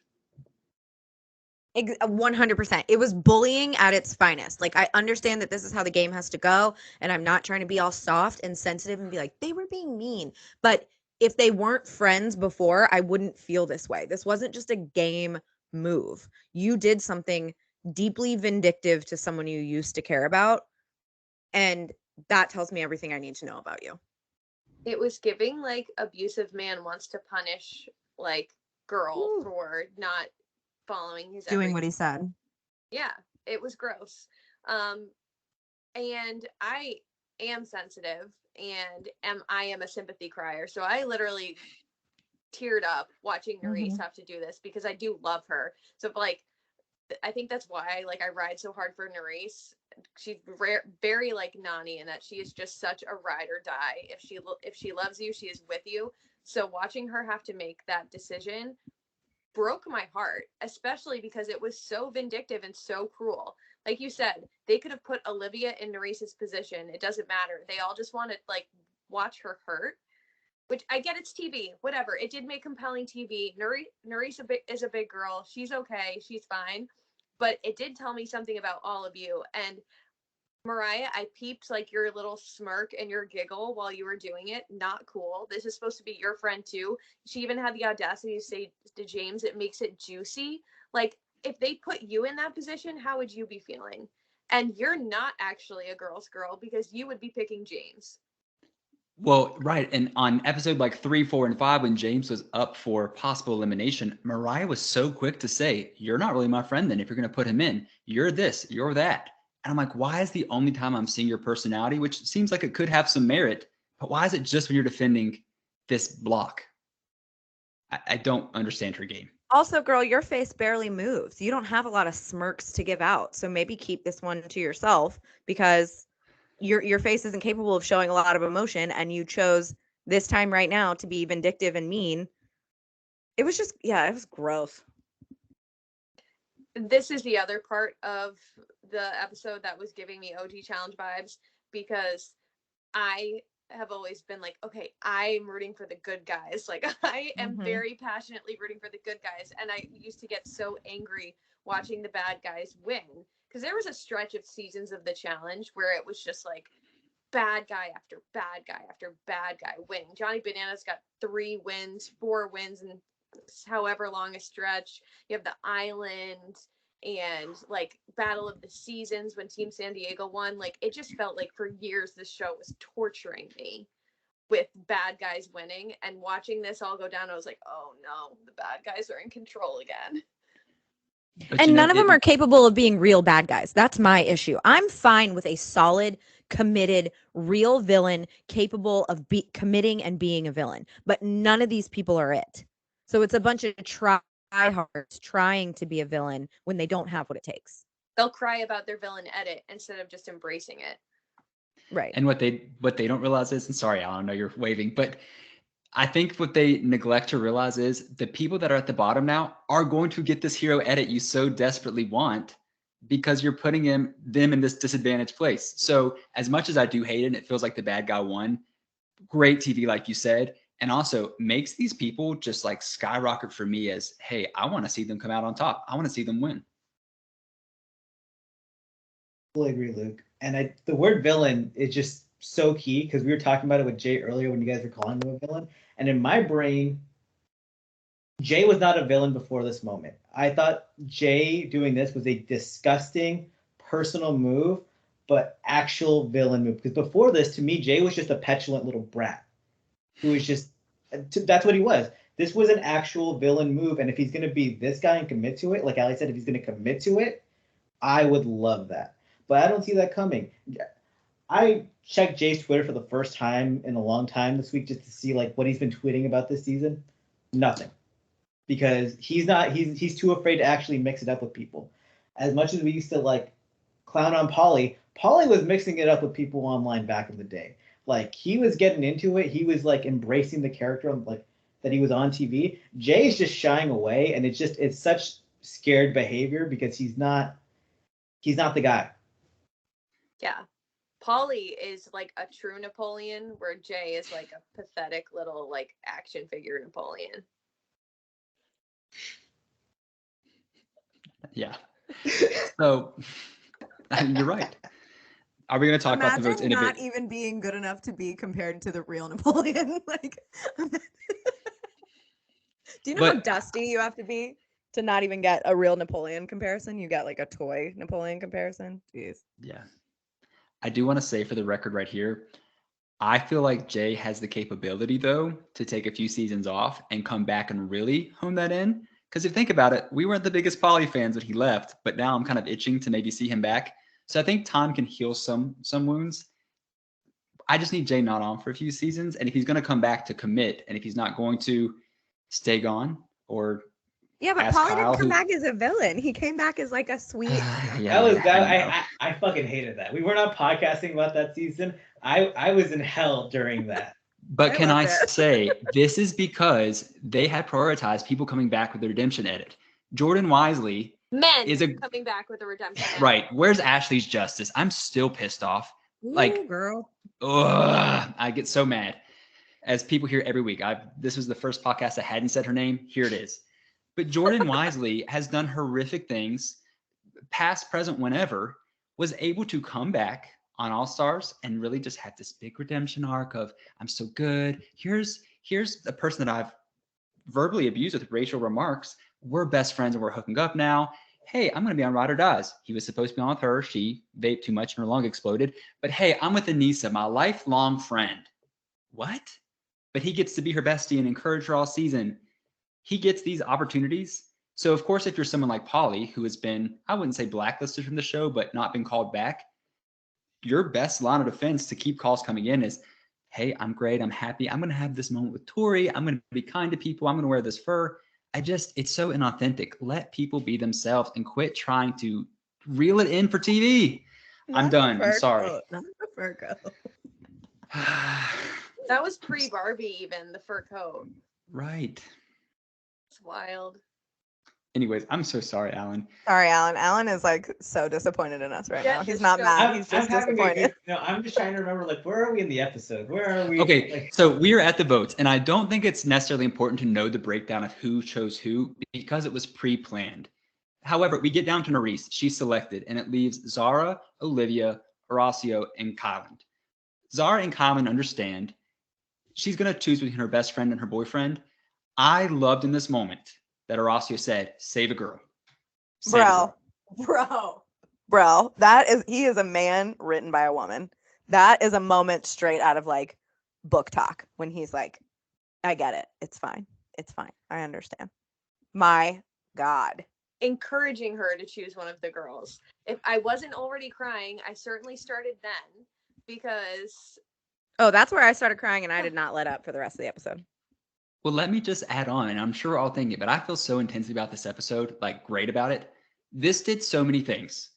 100%. It was bullying at its finest. Like, I understand that this is how the game has to go, and I'm not trying to be all soft and sensitive and be like, they were being mean. But if they weren't friends before, I wouldn't feel this way. This wasn't just a game move. You did something deeply vindictive to someone you used to care about, and that tells me everything I need to know about you. It was giving like abusive man wants to punish like girl for not following his doing what he said. Yeah, it was gross. And I am sensitive and I am a sympathy crier. So I literally teared up watching Nurys have to do this because I do love her. So like I think that's why like I ride so hard for Nurys. She's very like Nani in that she is just such a ride or die. If she loves you, she is with you. So watching her have to make that decision broke my heart, especially because it was so vindictive and so cruel. Like you said, they could have put Olivia in Nurys's position. It doesn't matter. They all just want to like watch her hurt, which I get, it's TV, whatever. It did make compelling TV. Nurys is a big girl. She's okay. She's fine. But it did tell me something about all of you. And Mariah, I peeped like your little smirk and your giggle while you were doing it. Not cool. This is supposed to be your friend too. She even had the audacity to say to James, it makes it juicy. Like, if they put you in that position, how would you be feeling? And you're not actually a girl's girl because you would be picking James. Well, right. And on episode like 3, 4, and 5, when James was up for possible elimination, Mariah was so quick to say, you're not really my friend then if you're going to put him in. You're this, you're that. And I'm like, why is the only time I'm seeing your personality, which seems like it could have some merit, but why is it just when you're defending this block? I don't understand her game. Also, girl, your face barely moves. You don't have a lot of smirks to give out. So maybe keep this one to yourself because your face isn't capable of showing a lot of emotion. And you chose this time right now to be vindictive and mean. It was just, it was gross. This is the other part of the episode that was giving me OG challenge vibes because I have always been like, okay, I'm rooting for the good guys. Like I am very passionately rooting for the good guys. And I used to get so angry watching the bad guys win because there was a stretch of seasons of the challenge where it was just like bad guy after bad guy after bad guy winning. Johnny Bananas got 3 wins, 4 wins in however long a stretch. You have the island and like battle of the seasons when Team San Diego won. Like it just felt like for years this show was torturing me with bad guys winning, and watching this all go down I was like, oh no, the bad guys are in control again. But and none of them are capable of being real bad guys. That's my issue. I'm fine with a solid, committed, real villain capable of committing and being a villain. But none of these people are it. So it's a bunch of tryhards trying to be a villain when they don't have what it takes. They'll cry about their villain edit instead of just embracing it. Right. And what they don't realize is, and sorry, Allan, I know you're waving, but I think what they neglect to realize is the people that are at the bottom now are going to get this hero edit you so desperately want. because you're putting them in this disadvantaged place. So as much as I do hate it, and it feels like the bad guy won, great TV, like you said, and also makes these people just like skyrocket for me as, hey, I want to see them come out on top. I want to see them win. Fully agree, Luke. And the word villain is just so key because we were talking about it with Jay earlier when you guys were calling him a villain. And in my brain, Jay was not a villain before this moment. I thought Jay doing this was a disgusting personal move, but actual villain move. Because before this, to me, Jay was just a petulant little brat who was just, that's what he was. This was an actual villain move. And if he's going to be this guy and commit to it, like Ali said, if he's going to commit to it, I would love that. But I don't see that coming. I checked Jay's Twitter for the first time in a long time this week just to see like what he's been tweeting about this season. Nothing. Because he's too afraid to actually mix it up with people. As much as we used to like clown on Pauly was mixing it up with people online back in the day. Like he was getting into it. He was like embracing the character like that he was on TV. Jay's just shying away, and it's such scared behavior because he's not the guy. Yeah. Pauly is like a true Napoleon, where Jay is like a pathetic little like action figure Napoleon. Yeah. So you're right. Are we going to talk about the votes in a not bit? even being good enough to be compared to the real Napoleon. Like, do you know how dusty you have to be to not even get a real Napoleon comparison? You got like a toy Napoleon comparison. Jeez. Yeah. I do want to say for the record right here, I feel like Jay has the capability, though, to take a few seasons off and come back and really hone that in. Because if you think about it, we weren't the biggest Pauly fans when he left, but now I'm kind of itching to maybe see him back. So I think time can heal some wounds. I just need Jay not on for a few seasons. And if he's going to come back to commit, and if he's not going to stay gone or yeah, but Pauly didn't come back as a villain. He came back as like a sweet. I fucking hated that. We were not podcasting about that season. I was in hell during that. But can I say this is because they had prioritized people coming back with the redemption edit. Jordan Wisely is coming back with a redemption edit. Right. Where's Ashley's justice? I'm still pissed off. Ooh, girl. I get so mad. As people hear every week. This was the first podcast I hadn't said her name. Here it is. But Jordan Wisely has done horrific things, past, present, whenever, was able to come back on All Stars and really just have this big redemption arc of I'm so good. Here's a person that I've verbally abused with racial remarks. We're best friends and we're hooking up now. Hey, I'm going to be on Ride or Dies. He was supposed to be on with her. She vaped too much and her lung exploded. But hey, I'm with Anissa, my lifelong friend. What? But he gets to be her bestie and encourage her all season. He gets these opportunities. So, of course, if you're someone like Pauly, who has been, I wouldn't say blacklisted from the show, but not been called back, your best line of defense to keep calls coming in is, hey, I'm great. I'm happy. I'm going to have this moment with Tori. I'm going to be kind to people. I'm going to wear this fur. It's so inauthentic. Let people be themselves and quit trying to reel it in for TV. I'm done. I'm sorry. Not the fur coat. That was pre-Barbie even, the fur coat. Right. It's wild. Anyways, I'm so sorry, Allan. Sorry, Allan. Allan is like so disappointed in us right now. He's not mad. He's just disappointed. I'm just trying to remember, like, where are we in the episode? Where are we? Okay, so we are at the votes, and I don't think it's necessarily important to know the breakdown of who chose who because it was pre-planned. However, we get down to Nurys. She's selected, and it leaves Zara, Olivia, Horacio, and Kylan. Zara and Kylan understand she's going to choose between her best friend and her boyfriend. I loved in this moment that Horacio said, save a girl. Bro, he is a man written by a woman. That is a moment straight out of like book talk when he's like, I get it. It's fine. I understand. My God. Encouraging her to choose one of the girls. If I wasn't already crying, I certainly started then because. Oh, that's where I started crying and I did not let up for the rest of the episode. Well, let me just add on, and I'm sure we're all thinking it, but I feel so intensely about this episode, like great about it. This did so many things.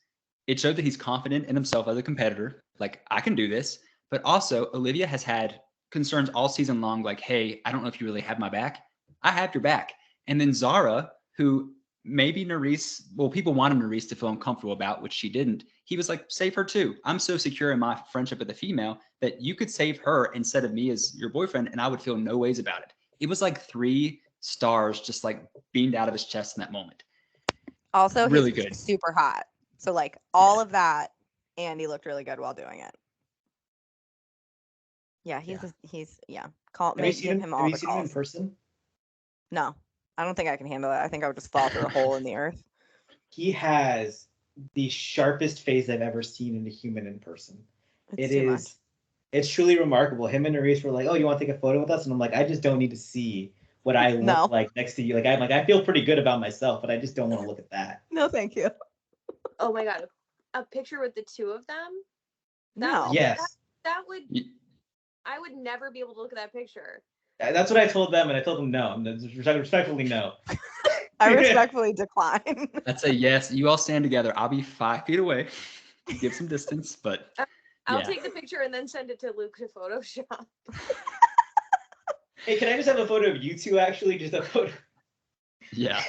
It showed that he's confident in himself as a competitor. Like, I can do this. But also, Olivia has had concerns all season long, like, hey, I don't know if you really have my back. I have your back. And then Zara, who maybe Nurys, well, people wanted Nurys to feel uncomfortable about, which she didn't. He was like, save her too. I'm so secure in my friendship with the female that you could save her instead of me as your boyfriend, and I would feel no ways about it. It was like 3 stars just like beamed out of his chest in that moment. Also, Really he's good. super hot. So like all of that, and he looked really good while doing it. Yeah, he's Call Have you make seen give him? him Have all you the seen him in calls. person? No, I don't think I can handle it. I think I would just fall through a hole in the earth. He has the sharpest face I've ever seen in a human in person. It's too much. It's truly remarkable. Him and Nurys were like, "Oh, you want to take a photo with us?" And I'm like, "I just don't need to see what I look No. like next to you. Like I feel pretty good about myself, but I just don't want to look at that." No, thank you. Oh my god, a picture with the two of them? No. Yes, That would, I would never be able to look at that picture. that's what I told them, and I told them no. Respectfully, no. I respectfully decline. That's a yes. You all stand together. I'll be 5 feet away. Give some distance, but I'll take the picture and then send it to Luke to Photoshop. Hey, can I just have a photo of you two? Actually, just a photo. Yeah.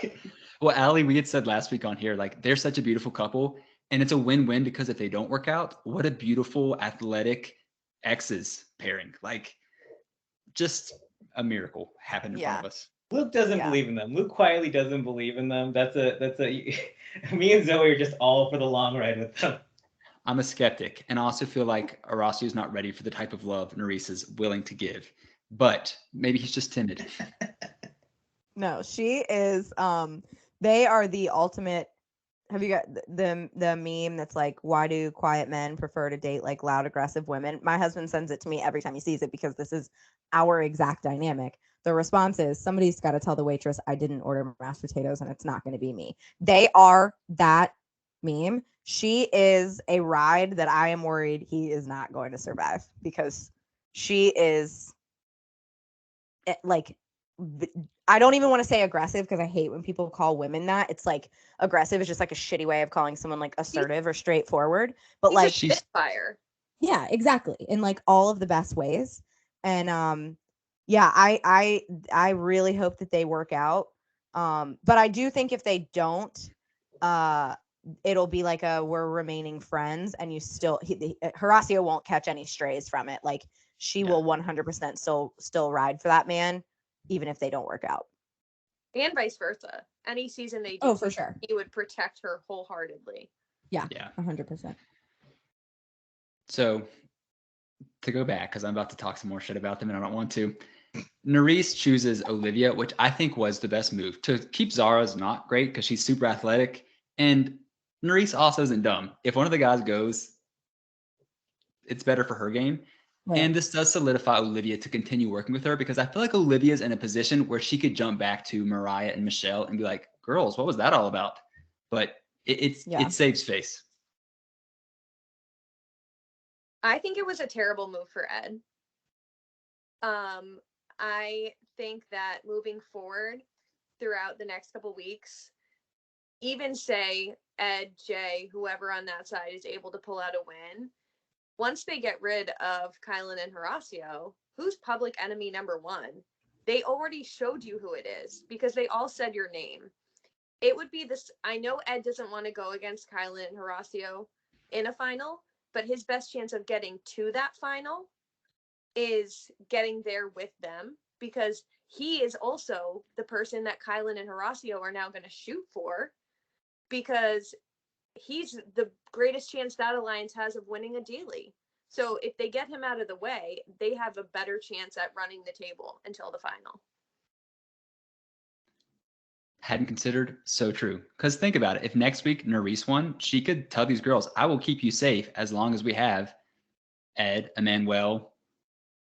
Well, Allie, we had said last week on here, like they're such a beautiful couple, and it's a win-win because if they don't work out, what a beautiful athletic exes pairing. Like, just a miracle happened in front of us. Luke doesn't believe in them. Luke quietly doesn't believe in them. That's a. Me and Zoe are just all for the long ride with them. I'm a skeptic, and I also feel like Horacio is not ready for the type of love Nurys is willing to give. But maybe he's just timid. No, she is. They are the ultimate. Have you got the meme that's like, why do quiet men prefer to date like loud, aggressive women? My husband sends it to me every time he sees it because this is our exact dynamic. The response is, somebody's got to tell the waitress I didn't order mashed potatoes and it's not going to be me. They are that meme. She is a ride that I am worried he is not going to survive because she is like, I don't even want to say aggressive because I hate when people call women that. It's like aggressive is just like a shitty way of calling someone like assertive or straightforward. But like she's a spitfire. Yeah, exactly. In like all of the best ways. And yeah, I really hope that they work out. But I do think if they don't, it'll be like we're remaining friends, and you still Horacio won't catch any strays from it. Like she will 100% still ride for that man, even if they don't work out. And vice versa. Any season they do, oh, for sure, he would protect her wholeheartedly. Yeah, 100%. So to go back, because I'm about to talk some more shit about them and I don't want to. Nurys chooses Olivia, which I think was the best move. To keep Zara is not great because she's super athletic, and Nurys also isn't dumb. If one of the guys goes, it's better for her game. Right. And this does solidify Olivia to continue working with her because I feel like Olivia's in a position where she could jump back to Mariah and Michelle and be like, girls, what was that all about? But it saves face. I think it was a terrible move for Ed. I think that moving forward throughout the next couple weeks, even say Ed, Jay, whoever on that side is able to pull out a win, once they get rid of Kylan and Horacio, who's public enemy number 1? They already showed you who it is because they all said your name. It would be this. I know Ed doesn't want to go against Kylan and Horacio in a final, but his best chance of getting to that final is getting there with them because he is also the person that Kylan and Horacio are now going to shoot for because he's the greatest chance that alliance has of winning a daily. So if they get him out of the way, they have a better chance at running the table until the final. Hadn't considered. So true. Because think about it. If next week Nurys won, she could tell these girls, I will keep you safe as long as we have Ed, Emmanuel,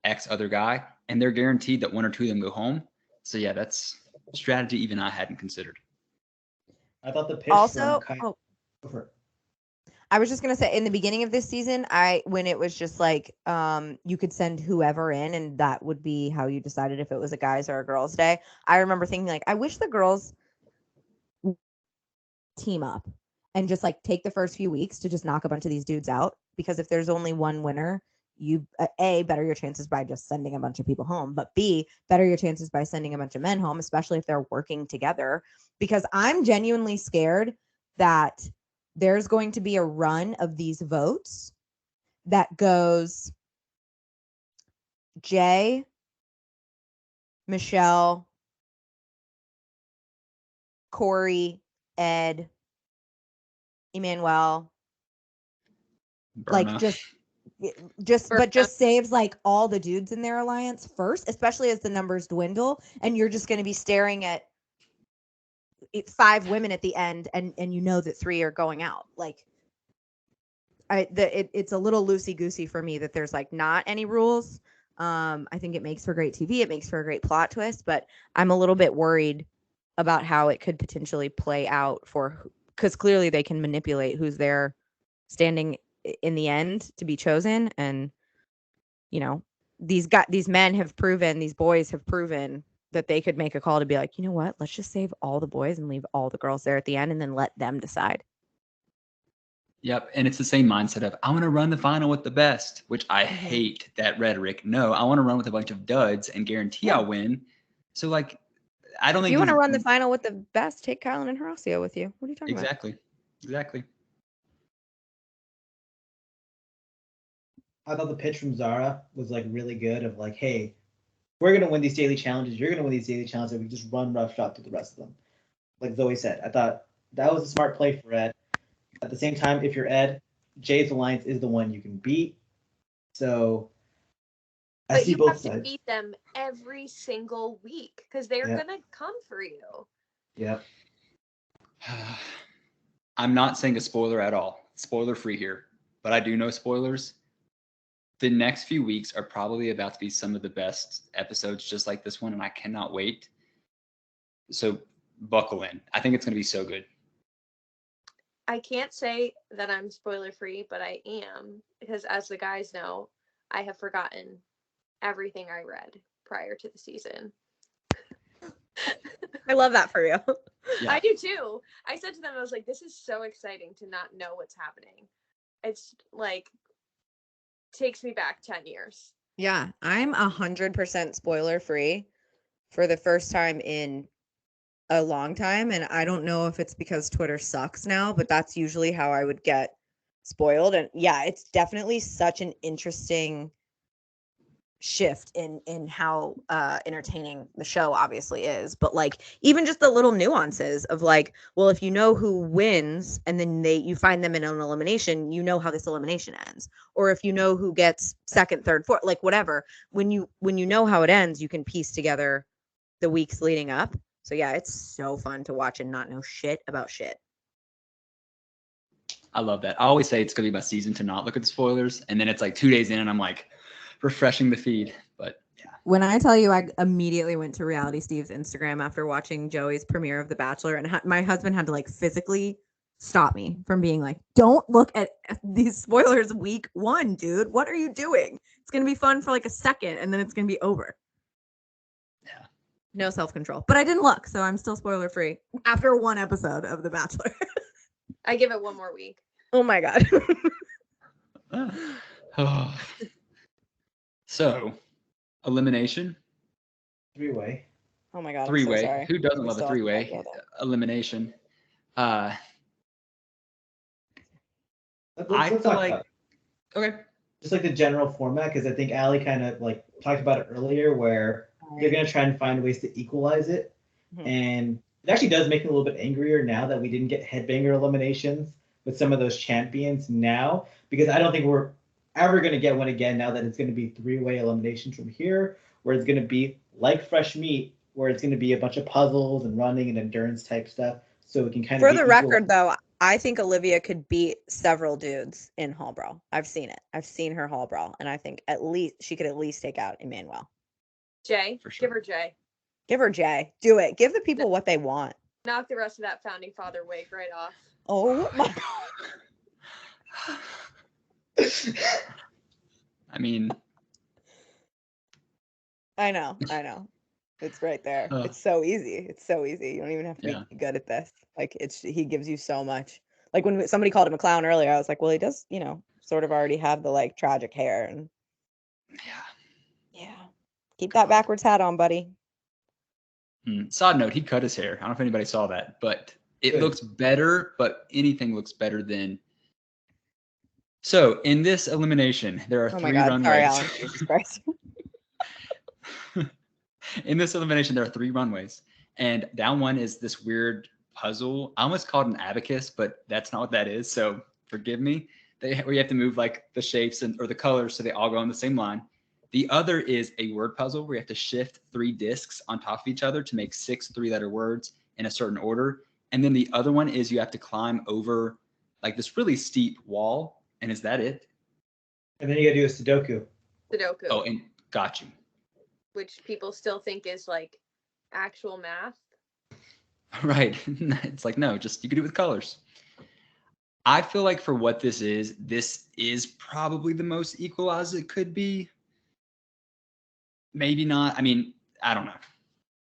X other guy, and they're guaranteed that 1 or 2 of them go home. So yeah, that's strategy even I hadn't considered. I thought the pitch also, I was just gonna say in the beginning of this season, when it was just like you could send whoever in and that would be how you decided if it was a guys or a girls day. I remember thinking like, I wish the girls team up and just like take the first few weeks to just knock a bunch of these dudes out, because if there's only one winner, you A, better your chances by just sending a bunch of people home, but B, better your chances by sending a bunch of men home, especially if they're working together. Because I'm genuinely scared that there's going to be a run of these votes that goes Jay, Michelle, Corey, Ed, Emmanuel, like Berna. but just saves like all the dudes in their alliance first, especially as the numbers dwindle, and you're just going to be staring at 5 women at the end, and you know that 3 are going out. Like, it's a little loosey goosey for me that there's like not any rules. I think it makes for great TV. It makes for a great plot twist, but I'm a little bit worried about how it could potentially play out because clearly they can manipulate who's there standing in the end to be chosen. And, you know, these men have proven, these boys have proven that they could make a call to be like, you know what, let's just save all the boys and leave all the girls there at the end and then let them decide. Yep. And it's the same mindset of, I want to run the final with the best, which I hate that rhetoric. No, I want to run with a bunch of duds and guarantee I'll win. So, like, I don't think you want to run the final with the best, take Kylan and Horacio with you. What are you talking about? Exactly. I thought the pitch from Zara was like really good of like, hey, we're gonna win these daily challenges, you're gonna win these daily challenges, and we just run roughshod through the rest of them. Like Zoe said, I thought that was a smart play for Ed. At the same time, if you're Ed, Jay's alliance is the one you can beat. So I see both sides. You have to beat them every single week because they're gonna come for you. Yep. I'm not saying a spoiler at all. Spoiler free here, but I do know spoilers. The next few weeks are probably about to be some of the best episodes just like this one, and I cannot wait. So buckle in. I think it's going to be so good. I can't say that I'm spoiler free, but I am, because as the guys know, I have forgotten everything I read prior to the season. I love that for you. Yeah. I do too. I said to them, I was like, this is so exciting to not know what's happening. It's like, takes me back 10 years. Yeah, I'm 100% spoiler free for the first time in a long time. And I don't know if it's because Twitter sucks now, but that's usually how I would get spoiled. And yeah, it's definitely such an interesting shift in how entertaining the show obviously is. But like, even just the little nuances of like, well, if you know who wins and then you find them in an elimination, you know how this elimination ends. Or if you know who gets second, third, fourth, like whatever, when you know how it ends, you can piece together the weeks leading up. So yeah, it's so fun to watch and not know shit about shit. I love that. I always say it's going to be my season to not look at the spoilers. And then it's like 2 days in and I'm like refreshing the feed. But yeah. When I tell you, I immediately went to Reality Steve's Instagram after watching Joey's premiere of The Bachelor. And my husband had to like physically stop me from being like, don't look at these spoilers week 1, dude. What are you doing? It's going to be fun for like a second and then it's going to be over. Yeah. No self-control. But I didn't look, so I'm still spoiler free after 1 episode of The Bachelor. I give it 1 more week. Oh my God. So, elimination. 3-way. Oh my God. 3-way. So sorry. Who doesn't love a 3-way? Elimination. I feel like. Okay. Just like the general format, because I think Allie kind of like talked about it earlier, where they're gonna try and find ways to equalize it, and it actually does make me a little bit angrier now that we didn't get headbanger eliminations with some of those champions now, because I don't think we're ever gonna get one again now that it's gonna be 3-way eliminations from here, where it's gonna be like fresh meat, where it's gonna be a bunch of puzzles and running and endurance type stuff, so we can kind of. For the record, though, I think Olivia could beat several dudes in Hall Brawl. I've seen it. I've seen her Hall Brawl, and I think at least she could at least take out Emmanuel. Jay, for sure. Give her Jay. Give her Jay. Do it. Give the people what they want. Knock the rest of that founding father wig right off. Oh my God. I mean, I know. It's right there. It's so easy. You don't even have to be good at this. Like, he gives you so much. Like when somebody called him a clown earlier, I was like, well, he does, sort of already have the like tragic hair, and Yeah. Keep that backwards hat on, buddy. Side note, he cut his hair. I don't know if anybody saw that, but it Good. looks better, but anything looks better than. So in this elimination, there are Oh three my God. Sorry, runways. Allan. Jesus Christ. In this elimination, there are 3 runways, and down one is this weird puzzle. I almost called it an abacus, but that's not what that is. So forgive me. Where you have to move like the shapes or the colors so they all go on the same line. The other is a word puzzle where you have to shift 3 discs on top of each other to make 6 3-letter words in a certain order. And then the other one is you have to climb over like this really steep wall. And is that it? And then you gotta do a Sudoku. Sudoku. Oh, and got you. Which people still think is like actual math. Right. It's like, no, just you can do it with colors. I feel like for what this is probably the most equalized it could be. Maybe not. I mean, I don't know.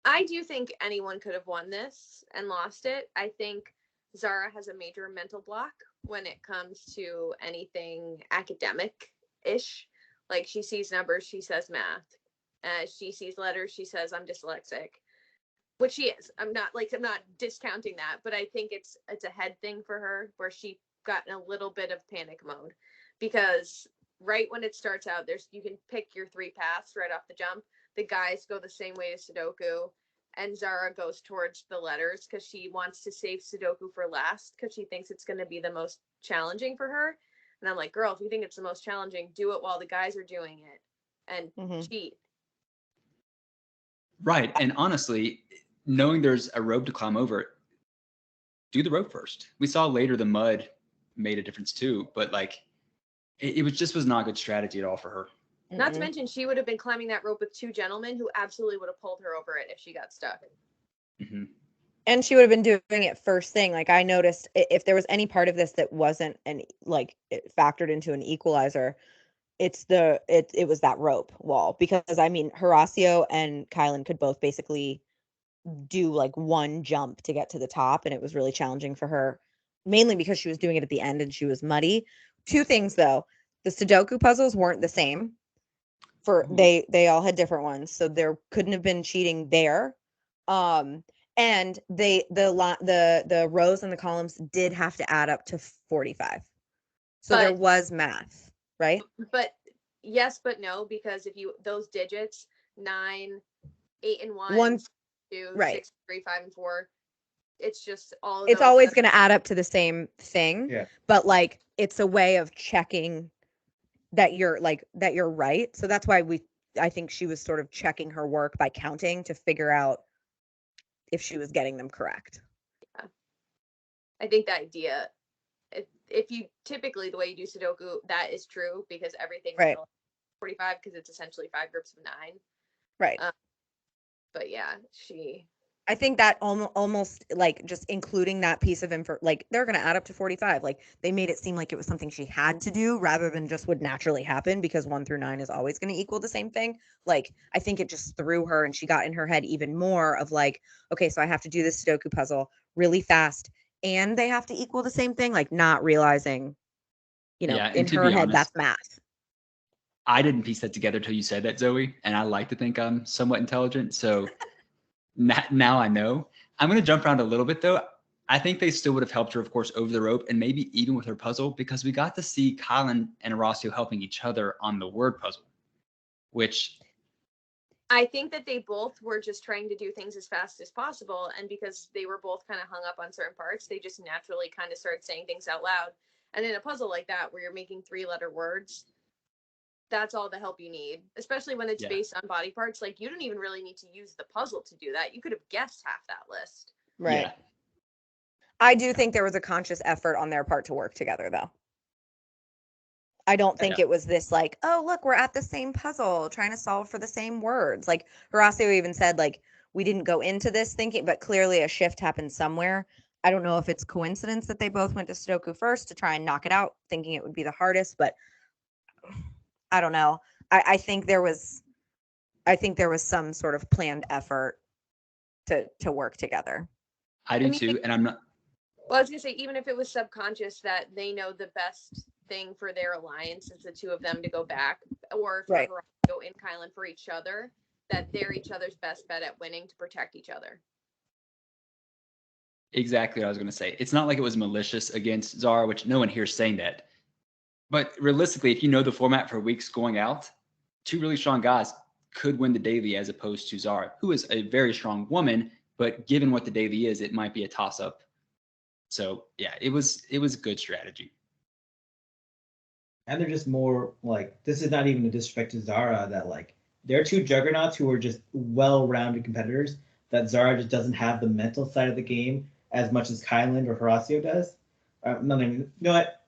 I do think anyone could have won this and lost it. I think Zara has a major mental block when it comes to anything academic-ish. Like she sees numbers, she says math. She sees letters, she says I'm dyslexic. Which she is. I'm not discounting that, but I think it's a head thing for her where she got in a little bit of panic mode because right when it starts out, you can pick your 3 paths right off the jump. The guys go the same way to Sudoku, and Zara goes towards the letters because she wants to save Sudoku for last because she thinks it's going to be the most challenging for her. And I'm like, girl, if you think it's the most challenging, do it while the guys are doing it and cheat. Right. And honestly, knowing there's a rope to climb over, do the rope first. We saw later the mud made a difference too, but like it was not a good strategy at all for her. Not to mention she would have been climbing that rope with 2 gentlemen who absolutely would have pulled her over it if she got stuck. Mm-hmm. And she would have been doing it first thing. Like I noticed if there was any part of this that wasn't it factored into an equalizer, it was that rope wall because I mean Horacio and Kylan could both basically do like one jump to get to the top, and it was really challenging for her, mainly because she was doing it at the end and she was muddy. 2 things though, the Sudoku puzzles weren't the same. They all had different ones, so there couldn't have been cheating there. And the rows and the columns did have to add up to 45. So there was math, right? But yes, but no, because if you those digits 9, 8 and 1, 2, right. 6, 3, 5 and 4, it's just all. It's always going to add up to the same thing. Yeah. But like it's a way of checking that you're right. So that's why I think she was sort of checking her work by counting to figure out if she was getting them correct. Yeah. I think the idea, if you typically the way you do Sudoku, that is true because everything's right. 45 because it's essentially 5 groups of 9. Right. But yeah, I think that almost like just including that piece of info, like they're going to add up to 45. Like they made it seem like it was something she had to do rather than just would naturally happen because 1 through 9 is always going to equal the same thing. Like I think it just threw her and she got in her head even more of like, okay, so I have to do this Sudoku puzzle really fast and they have to equal the same thing. Like not realizing, in her head, honest, that's math. I didn't piece that together till you said that, Zoe. And I like to think I'm somewhat intelligent. So now I know. I'm going to jump around a little bit, though. I think they still would have helped her, of course, over the rope and maybe even with her puzzle because we got to see Colin and Horacio helping each other on the word puzzle, which I think that they both were just trying to do things as fast as possible. And because they were both kind of hung up on certain parts, they just naturally kind of started saying things out loud. And in a puzzle like that, where you're making 3-letter words, that's all the help you need, especially when it's based on body parts. Like you don't even really need to use the puzzle to do that. You could have guessed half that list. Right. Yeah. I do think there was a conscious effort on their part to work together, though. I don't think it was this like, oh, look, we're at the same puzzle trying to solve for the same words. Like Horacio even said, like, we didn't go into this thinking, but clearly a shift happened somewhere. I don't know if it's coincidence that they both went to Sudoku first to try and knock it out, thinking it would be the hardest, but I don't know. I think there was some sort of planned effort to work together. I do too. And I'm not. Well, I was going to say, even if it was subconscious that they know the best thing for their alliance is the 2 of them to go back, or for Right. Horacio and Kylan for each other, that they're each other's best bet at winning to protect each other. Exactly what I was going to say. It's not like it was malicious against Zara, which no one here is saying that. But realistically, if you know the format for weeks going out, two really strong guys could win the daily as opposed to Zara, who is a very strong woman. But given what the daily is, it might be a toss-up. So yeah, it was good strategy. And they're just more like, this is not even a disrespect to Zara, that like they're two juggernauts who are just well-rounded competitors, that Zara just doesn't have the mental side of the game as much as Kylan or Horacio does. No, you know what?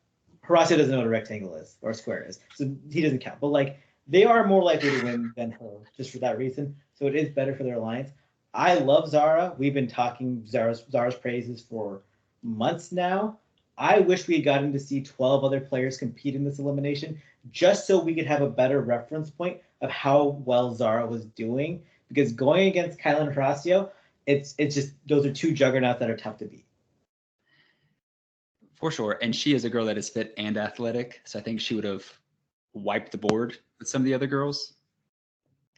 Horacio doesn't know what a rectangle is or a square is, so he doesn't count. But like, they are more likely to win than her, just for that reason. So it is better for their alliance. I love Zara. We've been talking Zara's praises for months now. I wish we had gotten to see 12 other players compete in this elimination, just so we could have a better reference point of how well Zara was doing. Because going against Kylan and Horacio, it's just, those are two juggernauts that are tough to beat. For sure. And she is a girl that is fit and athletic. So I think she would have wiped the board with some of the other girls.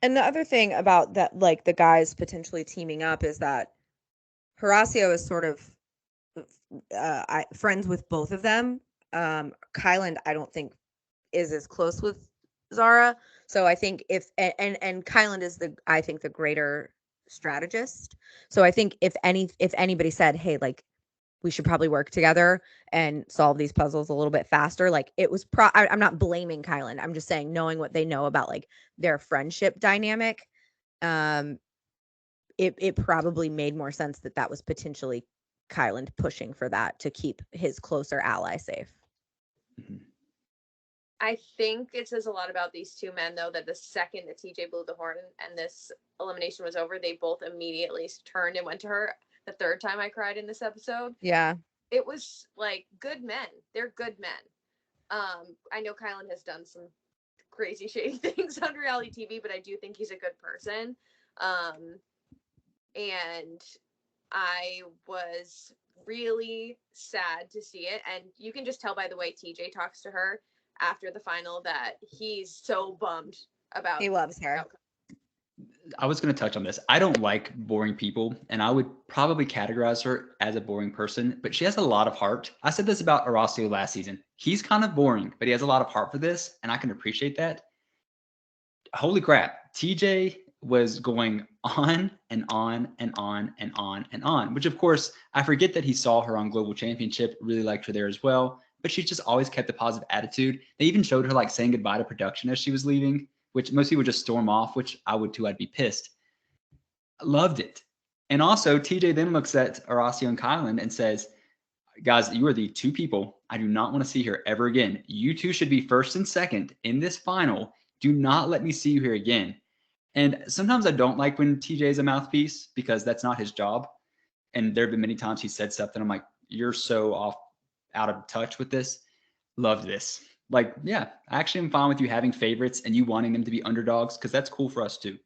And the other thing about that, like the guys potentially teaming up, is that Horacio is sort of friends with both of them. Kylan, I don't think, is as close with Zara. So I think if and Kylan is I think the greater strategist. So I think if anybody said, hey, like, we should probably work together and solve these puzzles a little bit faster, like, it was I'm not blaming Kylan. I'm just saying, knowing what they know about like their friendship dynamic, it probably made more sense that was potentially Kylan pushing for that to keep his closer ally safe. Mm-hmm. I think it says a lot about these two men, though, that the second that TJ blew the horn and this elimination was over, they both immediately turned and went to her. The third time I cried in this episode. Yeah. It was like, good men. They're good men. I know Kylan has done some crazy shady things on reality TV, but I do think he's a good person. And I was really sad to see it. And you can just tell by the way TJ talks to her after the final that he's so bummed about. He loves her. Outcome. I was going to touch on this. I don't like boring people, and I would probably categorize her as a boring person, but she has a lot of heart. I said this about Horacio last season. He's kind of boring, but he has a lot of heart for this, and I can appreciate that. Holy crap. TJ was going on and on and on and on and on, which of course, I forget that he saw her on Global Championship, really liked her there as well, but she's just always kept a positive attitude. They even showed her like saying goodbye to production as she was leaving, which most people just storm off, which I would too. I'd be pissed. Loved it. And also, TJ then looks at Horacio and Kylan and says, guys, you are the two people I do not want to see here ever again. You two should be first and second in this final. Do not let me see you here again. And sometimes I don't like when TJ is a mouthpiece, because that's not his job. And there have been many times he said stuff that I'm like, you're so out of touch with this. Loved this. Like, yeah, I actually am fine with you having favorites and you wanting them to be underdogs, because that's cool for us too.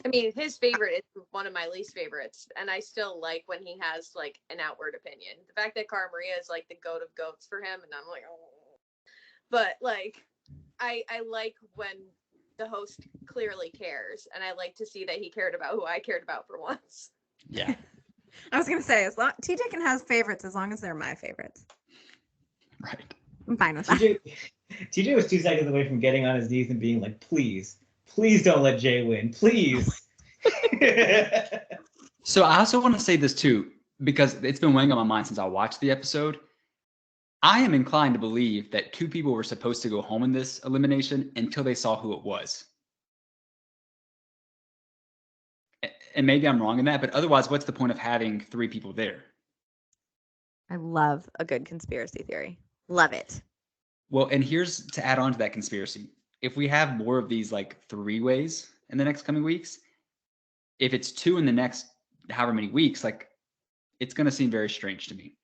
I mean, his favorite is one of my least favorites, and I still like when he has like an outward opinion. The fact that Cara Maria is like the goat of goats for him, and I'm like, oh. But like, I like when the host clearly cares, and I like to see that he cared about who I cared about for once. Yeah. I was gonna say, TJ can have favorites as long as they're my favorites. Right. I'm fine with that. TJ was 2 seconds away from getting on his knees and being like, please don't let Jay win, please. So I also want to say this too, because it's been weighing on my mind since I watched the episode. I am inclined to believe that two people were supposed to go home in this elimination until they saw who it was. And maybe I'm wrong in that, but otherwise, what's the point of having 3 people there? I love a good conspiracy theory. Love it. Well, and here's to add on to that conspiracy. If we have more of these like 3-ways in the next coming weeks, if it's 2 in the next however many weeks, like, it's going to seem very strange to me.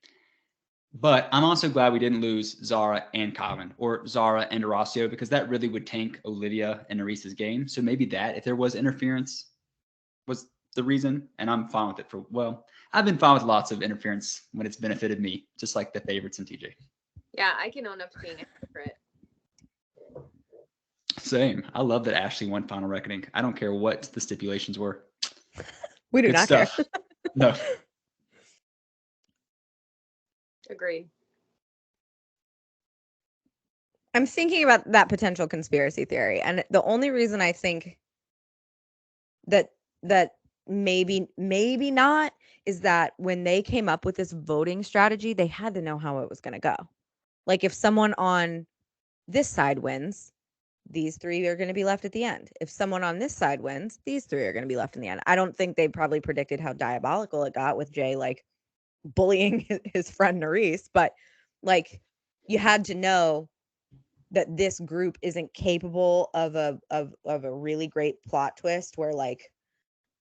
But I'm also glad we didn't lose Zara and Kylan, or Zara and Horacio, because that really would tank Olivia and Nurys' game. So maybe that, if there was interference, was the reason. And I'm fine with it I've been fine with lots of interference when it's benefited me, just like the favorites and TJ. Yeah, I can own up to being a hypocrite. Same. I love that Ashley won Final Reckoning. I don't care what the stipulations were. We do Good not stuff. care. No. Agreed. I'm thinking about that potential conspiracy theory, and the only reason I think that maybe not is that when they came up with this voting strategy, they had to know how it was going to go. Like if someone on this side wins, these three are going to be left at the end. If someone on this side wins, these three are going to be left in the end. I don't think they probably predicted how diabolical it got with Jay like bullying his friend Nurys, but like you had to know that this group isn't capable of a really great plot twist where like,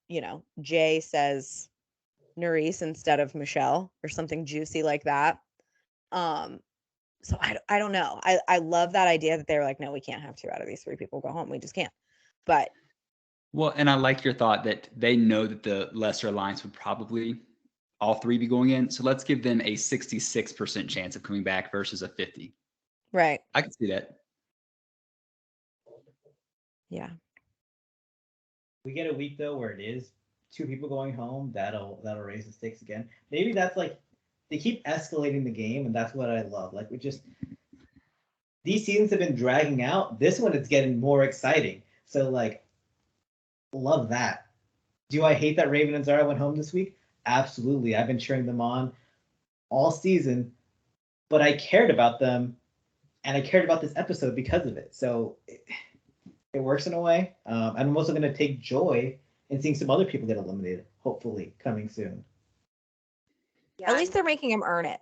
you know, Jay says Nurys instead of Michelle or something juicy like that. So I don't know. I love that idea that they were like, no, we can't have 2 out of these 3 people go home. We just can't. But Well, and I like your thought that they know that the lesser alliance would probably all 3 be going in. So let's give them a 66% chance of coming back versus a 50. right. I can see that. Yeah. We get a week though where it is 2 people going home, that'll raise the stakes again. Maybe that's like they keep escalating the game, and that's what I love. Like we just these seasons have been dragging out. This one it's getting more exciting. So like love that. Do I hate that Raven and Zara went home this week? Absolutely. I've been cheering them on all season, but I cared about them and I cared about this episode because of it. So it works in a way. I'm also going to take joy in seeing some other people get eliminated, hopefully coming soon. Yeah, At least they're making him earn it.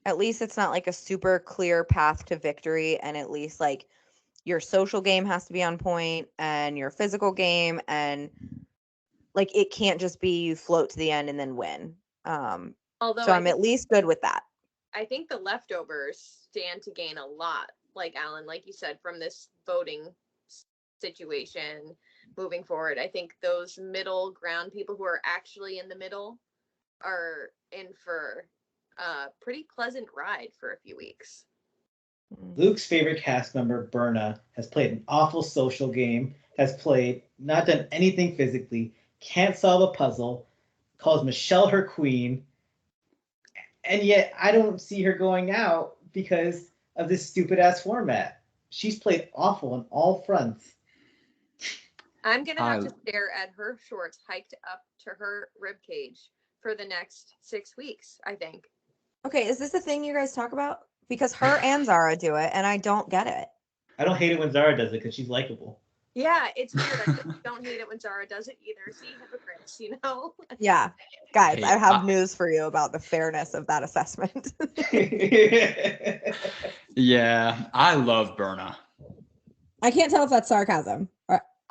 At least it's not like a super clear path to victory, and at least like your social game has to be on point and your physical game, and like it can't just be you float to the end and then win. although So I'm at least good with that. I think the leftovers stand to gain a lot, like Allan, like you said, from this voting situation moving forward. I think those middle ground people who are actually in the middle are in for a pretty pleasant ride for a few weeks. Luke's favorite cast member, Berna, has played an awful social game, has played, not done anything physically, can't solve a puzzle, calls Michelle her queen, and yet I don't see her going out because of this stupid ass format. She's played awful on all fronts. I'm gonna have to stare at her shorts hiked up to her rib cage for the next 6 weeks, I think. Okay, is this a thing you guys talk about? Because her and Zara do it, and I don't get it. I don't hate it when Zara does it because she's likable. Yeah, it's weird. I don't hate it when Zara does it either. See, hypocrites, you know? Yeah. Guys, Hey, I have news for you about the fairness of that assessment. Yeah, I love Berna. I can't tell if that's sarcasm.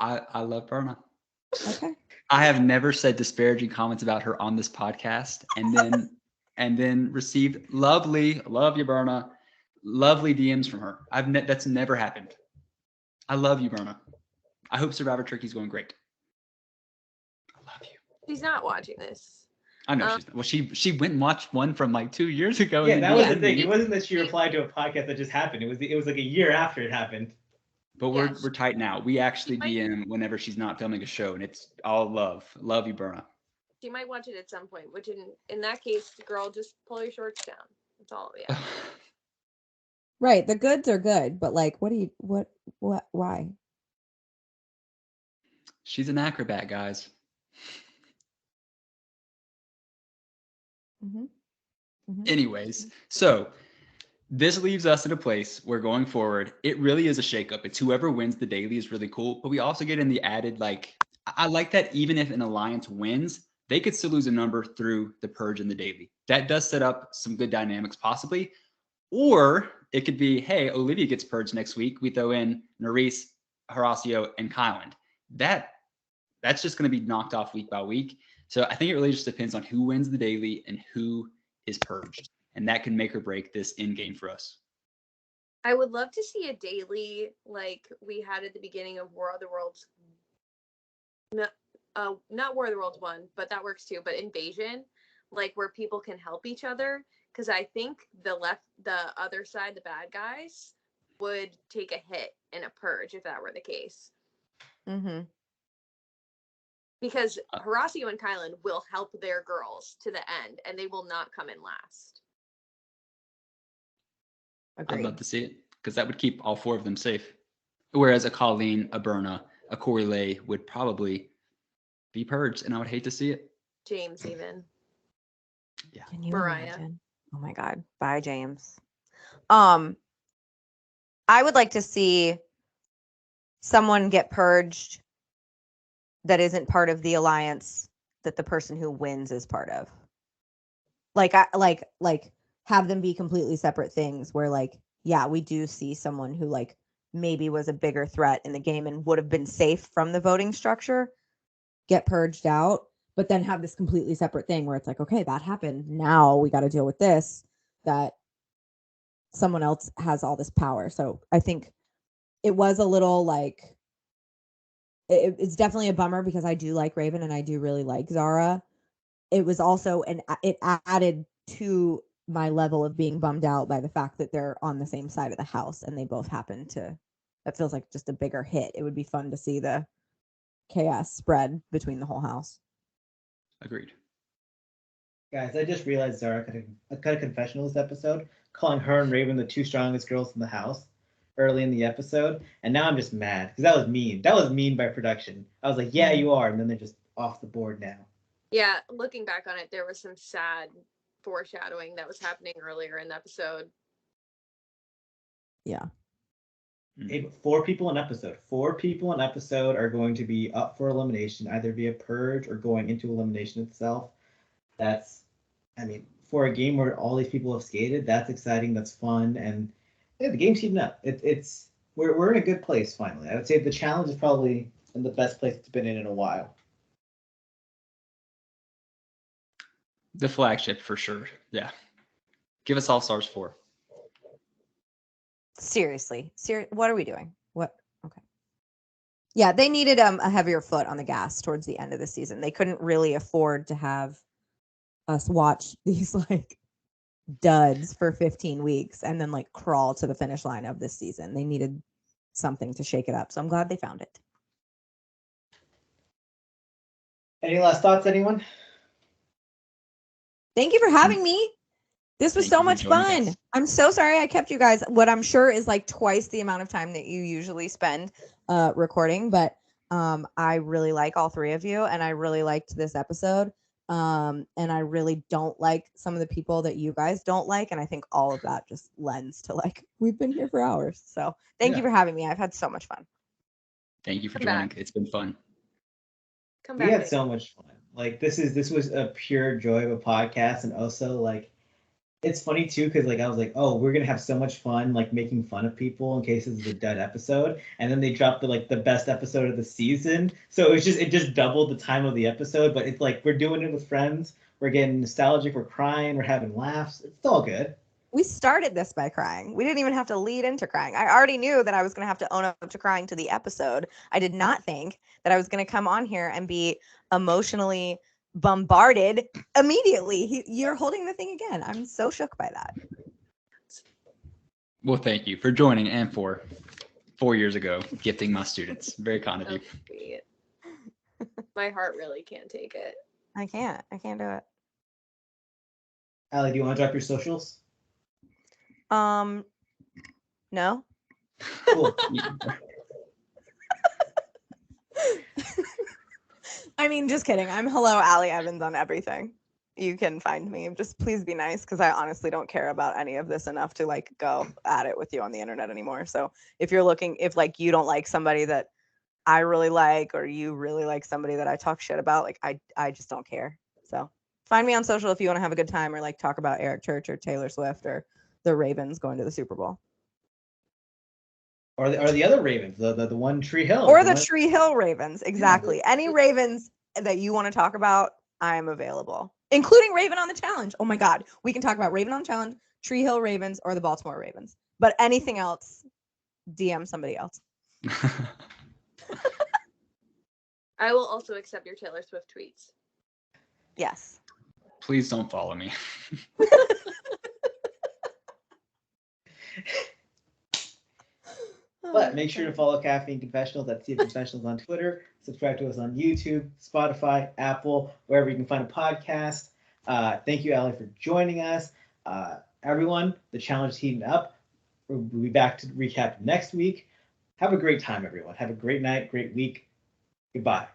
I love Berna. Okay. I have never said disparaging comments about her on this podcast, and then received love you, Berna, lovely DMs from her. That's never happened. I love you, Berna. I hope Survivor Turkey's going great. I love you. She's not watching this. I know she's not. Well, she went and watched one from like 2 years ago. Yeah, that was the thing. It wasn't that she replied to a podcast that just happened. It was like a year after it happened. But we're tight now. We actually DM whenever she's not filming a show, and it's all love. Love you, Berna. She might watch it at some point, which in that case, girl, just pull your shorts down. That's all we have. Right. The goods are good, but like, why? She's an acrobat, guys. Mm-hmm. Mm-hmm. Anyways, so this leaves us in a place where going forward, it really is a shakeup. It's whoever wins the daily is really cool, but we also get in the added, like, I like that even if an alliance wins, they could still lose a number through the purge and the daily. That does set up some good dynamics possibly. Or it could be, hey, Olivia gets purged next week. We throw in Nurys, Horacio, and Kyland. That's just going to be knocked off week by week. So I think it really just depends on who wins the daily and who is purged. And that can make or break this end game for us. I would love to see a daily like we had at the beginning of War of the Worlds. Not War of the Worlds 1, but that works too. But Invasion, like where people can help each other. Because I think the other side, the bad guys, would take a hit in a purge if that were the case. Mm-hmm. Because Horacio and Kylan will help their girls to the end, and they will not come in last. Agreed. I'd love to see it because that would keep all 4 of them safe. Whereas a Colleen, a Berna, a Corey Lay would probably be purged, and I would hate to see it. James even. Yeah. Can you Mariah. imagine? Oh my God. Bye, James. I would like to see someone get purged that isn't part of the alliance that the person who wins is part of. Like have them be completely separate things where like, yeah, we do see someone who like maybe was a bigger threat in the game and would have been safe from the voting structure get purged out, but then have this completely separate thing where it's like, okay, that happened. Now we got to deal with this, that someone else has all this power. So I think it was a little like, it's definitely a bummer because I do like Raven and I do really like Zara. It was also, it added to my level of being bummed out by the fact that they're on the same side of the house and they both happen to, that feels like just a bigger hit. It would be fun to see the chaos spread between the whole house. Agreed. Guys, I just realized Zara cut a confessional this episode, calling her and Raven the 2 strongest girls in the house early in the episode, and now I'm just mad because that was mean. That was mean by production. I was like, yeah, you are, and then they're just off the board now. Yeah, looking back on it, there was some sad foreshadowing that was happening earlier in the episode. Yeah. Hey, but 4 people an episode. 4 people an episode are going to be up for elimination, either via purge or going into elimination itself. That's, I mean, for a game where all these people have skated, that's exciting. That's fun, and yeah, the game's heating up. We're in a good place finally. I would say the challenge is probably in the best place it's been in a while. The flagship for sure. Yeah. Give us All Stars 4. Seriously. What are we doing? What? Okay. Yeah, they needed a heavier foot on the gas towards the end of the season. They couldn't really afford to have us watch these like duds for 15 weeks and then like crawl to the finish line of this season. They needed something to shake it up. So I'm glad they found it. Any last thoughts, anyone? Thank you for having me. This was Thank so you for much joining fun. us. I'm so sorry I kept you guys what I'm sure is like twice the amount of time that you usually spend recording, but I really like all 3 of you and I really liked this episode. And I really don't like some of the people that you guys don't like, and I think all of that just lends to like we've been here for hours. So thank you for having me. I've had so much fun. Thank you for Come joining. back. It's been fun. Come We back. had next- so much fun. Like this was a pure joy of a podcast, and also like it's funny too because like I was like, oh, we're gonna have so much fun like making fun of people in case this is a dud episode, and then they dropped the best episode of the season, so it just doubled the time of the episode. But it's like we're doing it with friends, we're getting nostalgic, we're crying, we're having laughs. It's all good. We started this by crying. We didn't even have to lead into crying. I already knew that I was going to have to own up to crying to the episode. I did not think that I was going to come on here and be emotionally bombarded immediately. You're holding the thing again. I'm so shook by that. Well, thank you for joining and for 4 years ago gifting my students. Very kind of So you. sweet. My heart really can't take it. I can't do it. Allie, do you want to drop your socials? No. Cool. I mean, just kidding. I'm hello Allie Evans on everything. You can find me. Just please be nice because I honestly don't care about any of this enough to like go at it with you on the internet anymore. So if you're looking, if like you don't like somebody that I really like or you really like somebody that I talk shit about, like I just don't care. So find me on social if you want to have a good time or like talk about Eric Church or Taylor Swift or the Ravens going to the Super Bowl. Or the other Ravens, the one Tree Hill. Or the Tree Hill Ravens. Exactly. Yeah. Any Ravens that you want to talk about, I am available. Including Raven on the Challenge. Oh my God. We can talk about Raven on the Challenge, Tree Hill Ravens, or the Baltimore Ravens. But anything else, DM somebody else. I will also accept your Taylor Swift tweets. Yes. Please don't follow me. But But make sure to follow Caffeine Confessionals at CF Confessionals on Twitter. Subscribe to us on YouTube, Spotify, Apple, wherever you can find a podcast. Thank you, Allie, for joining us. Everyone, the challenge is heating up. We'll be back to recap next week. Have a great time, everyone. Have a great night, great week. Goodbye.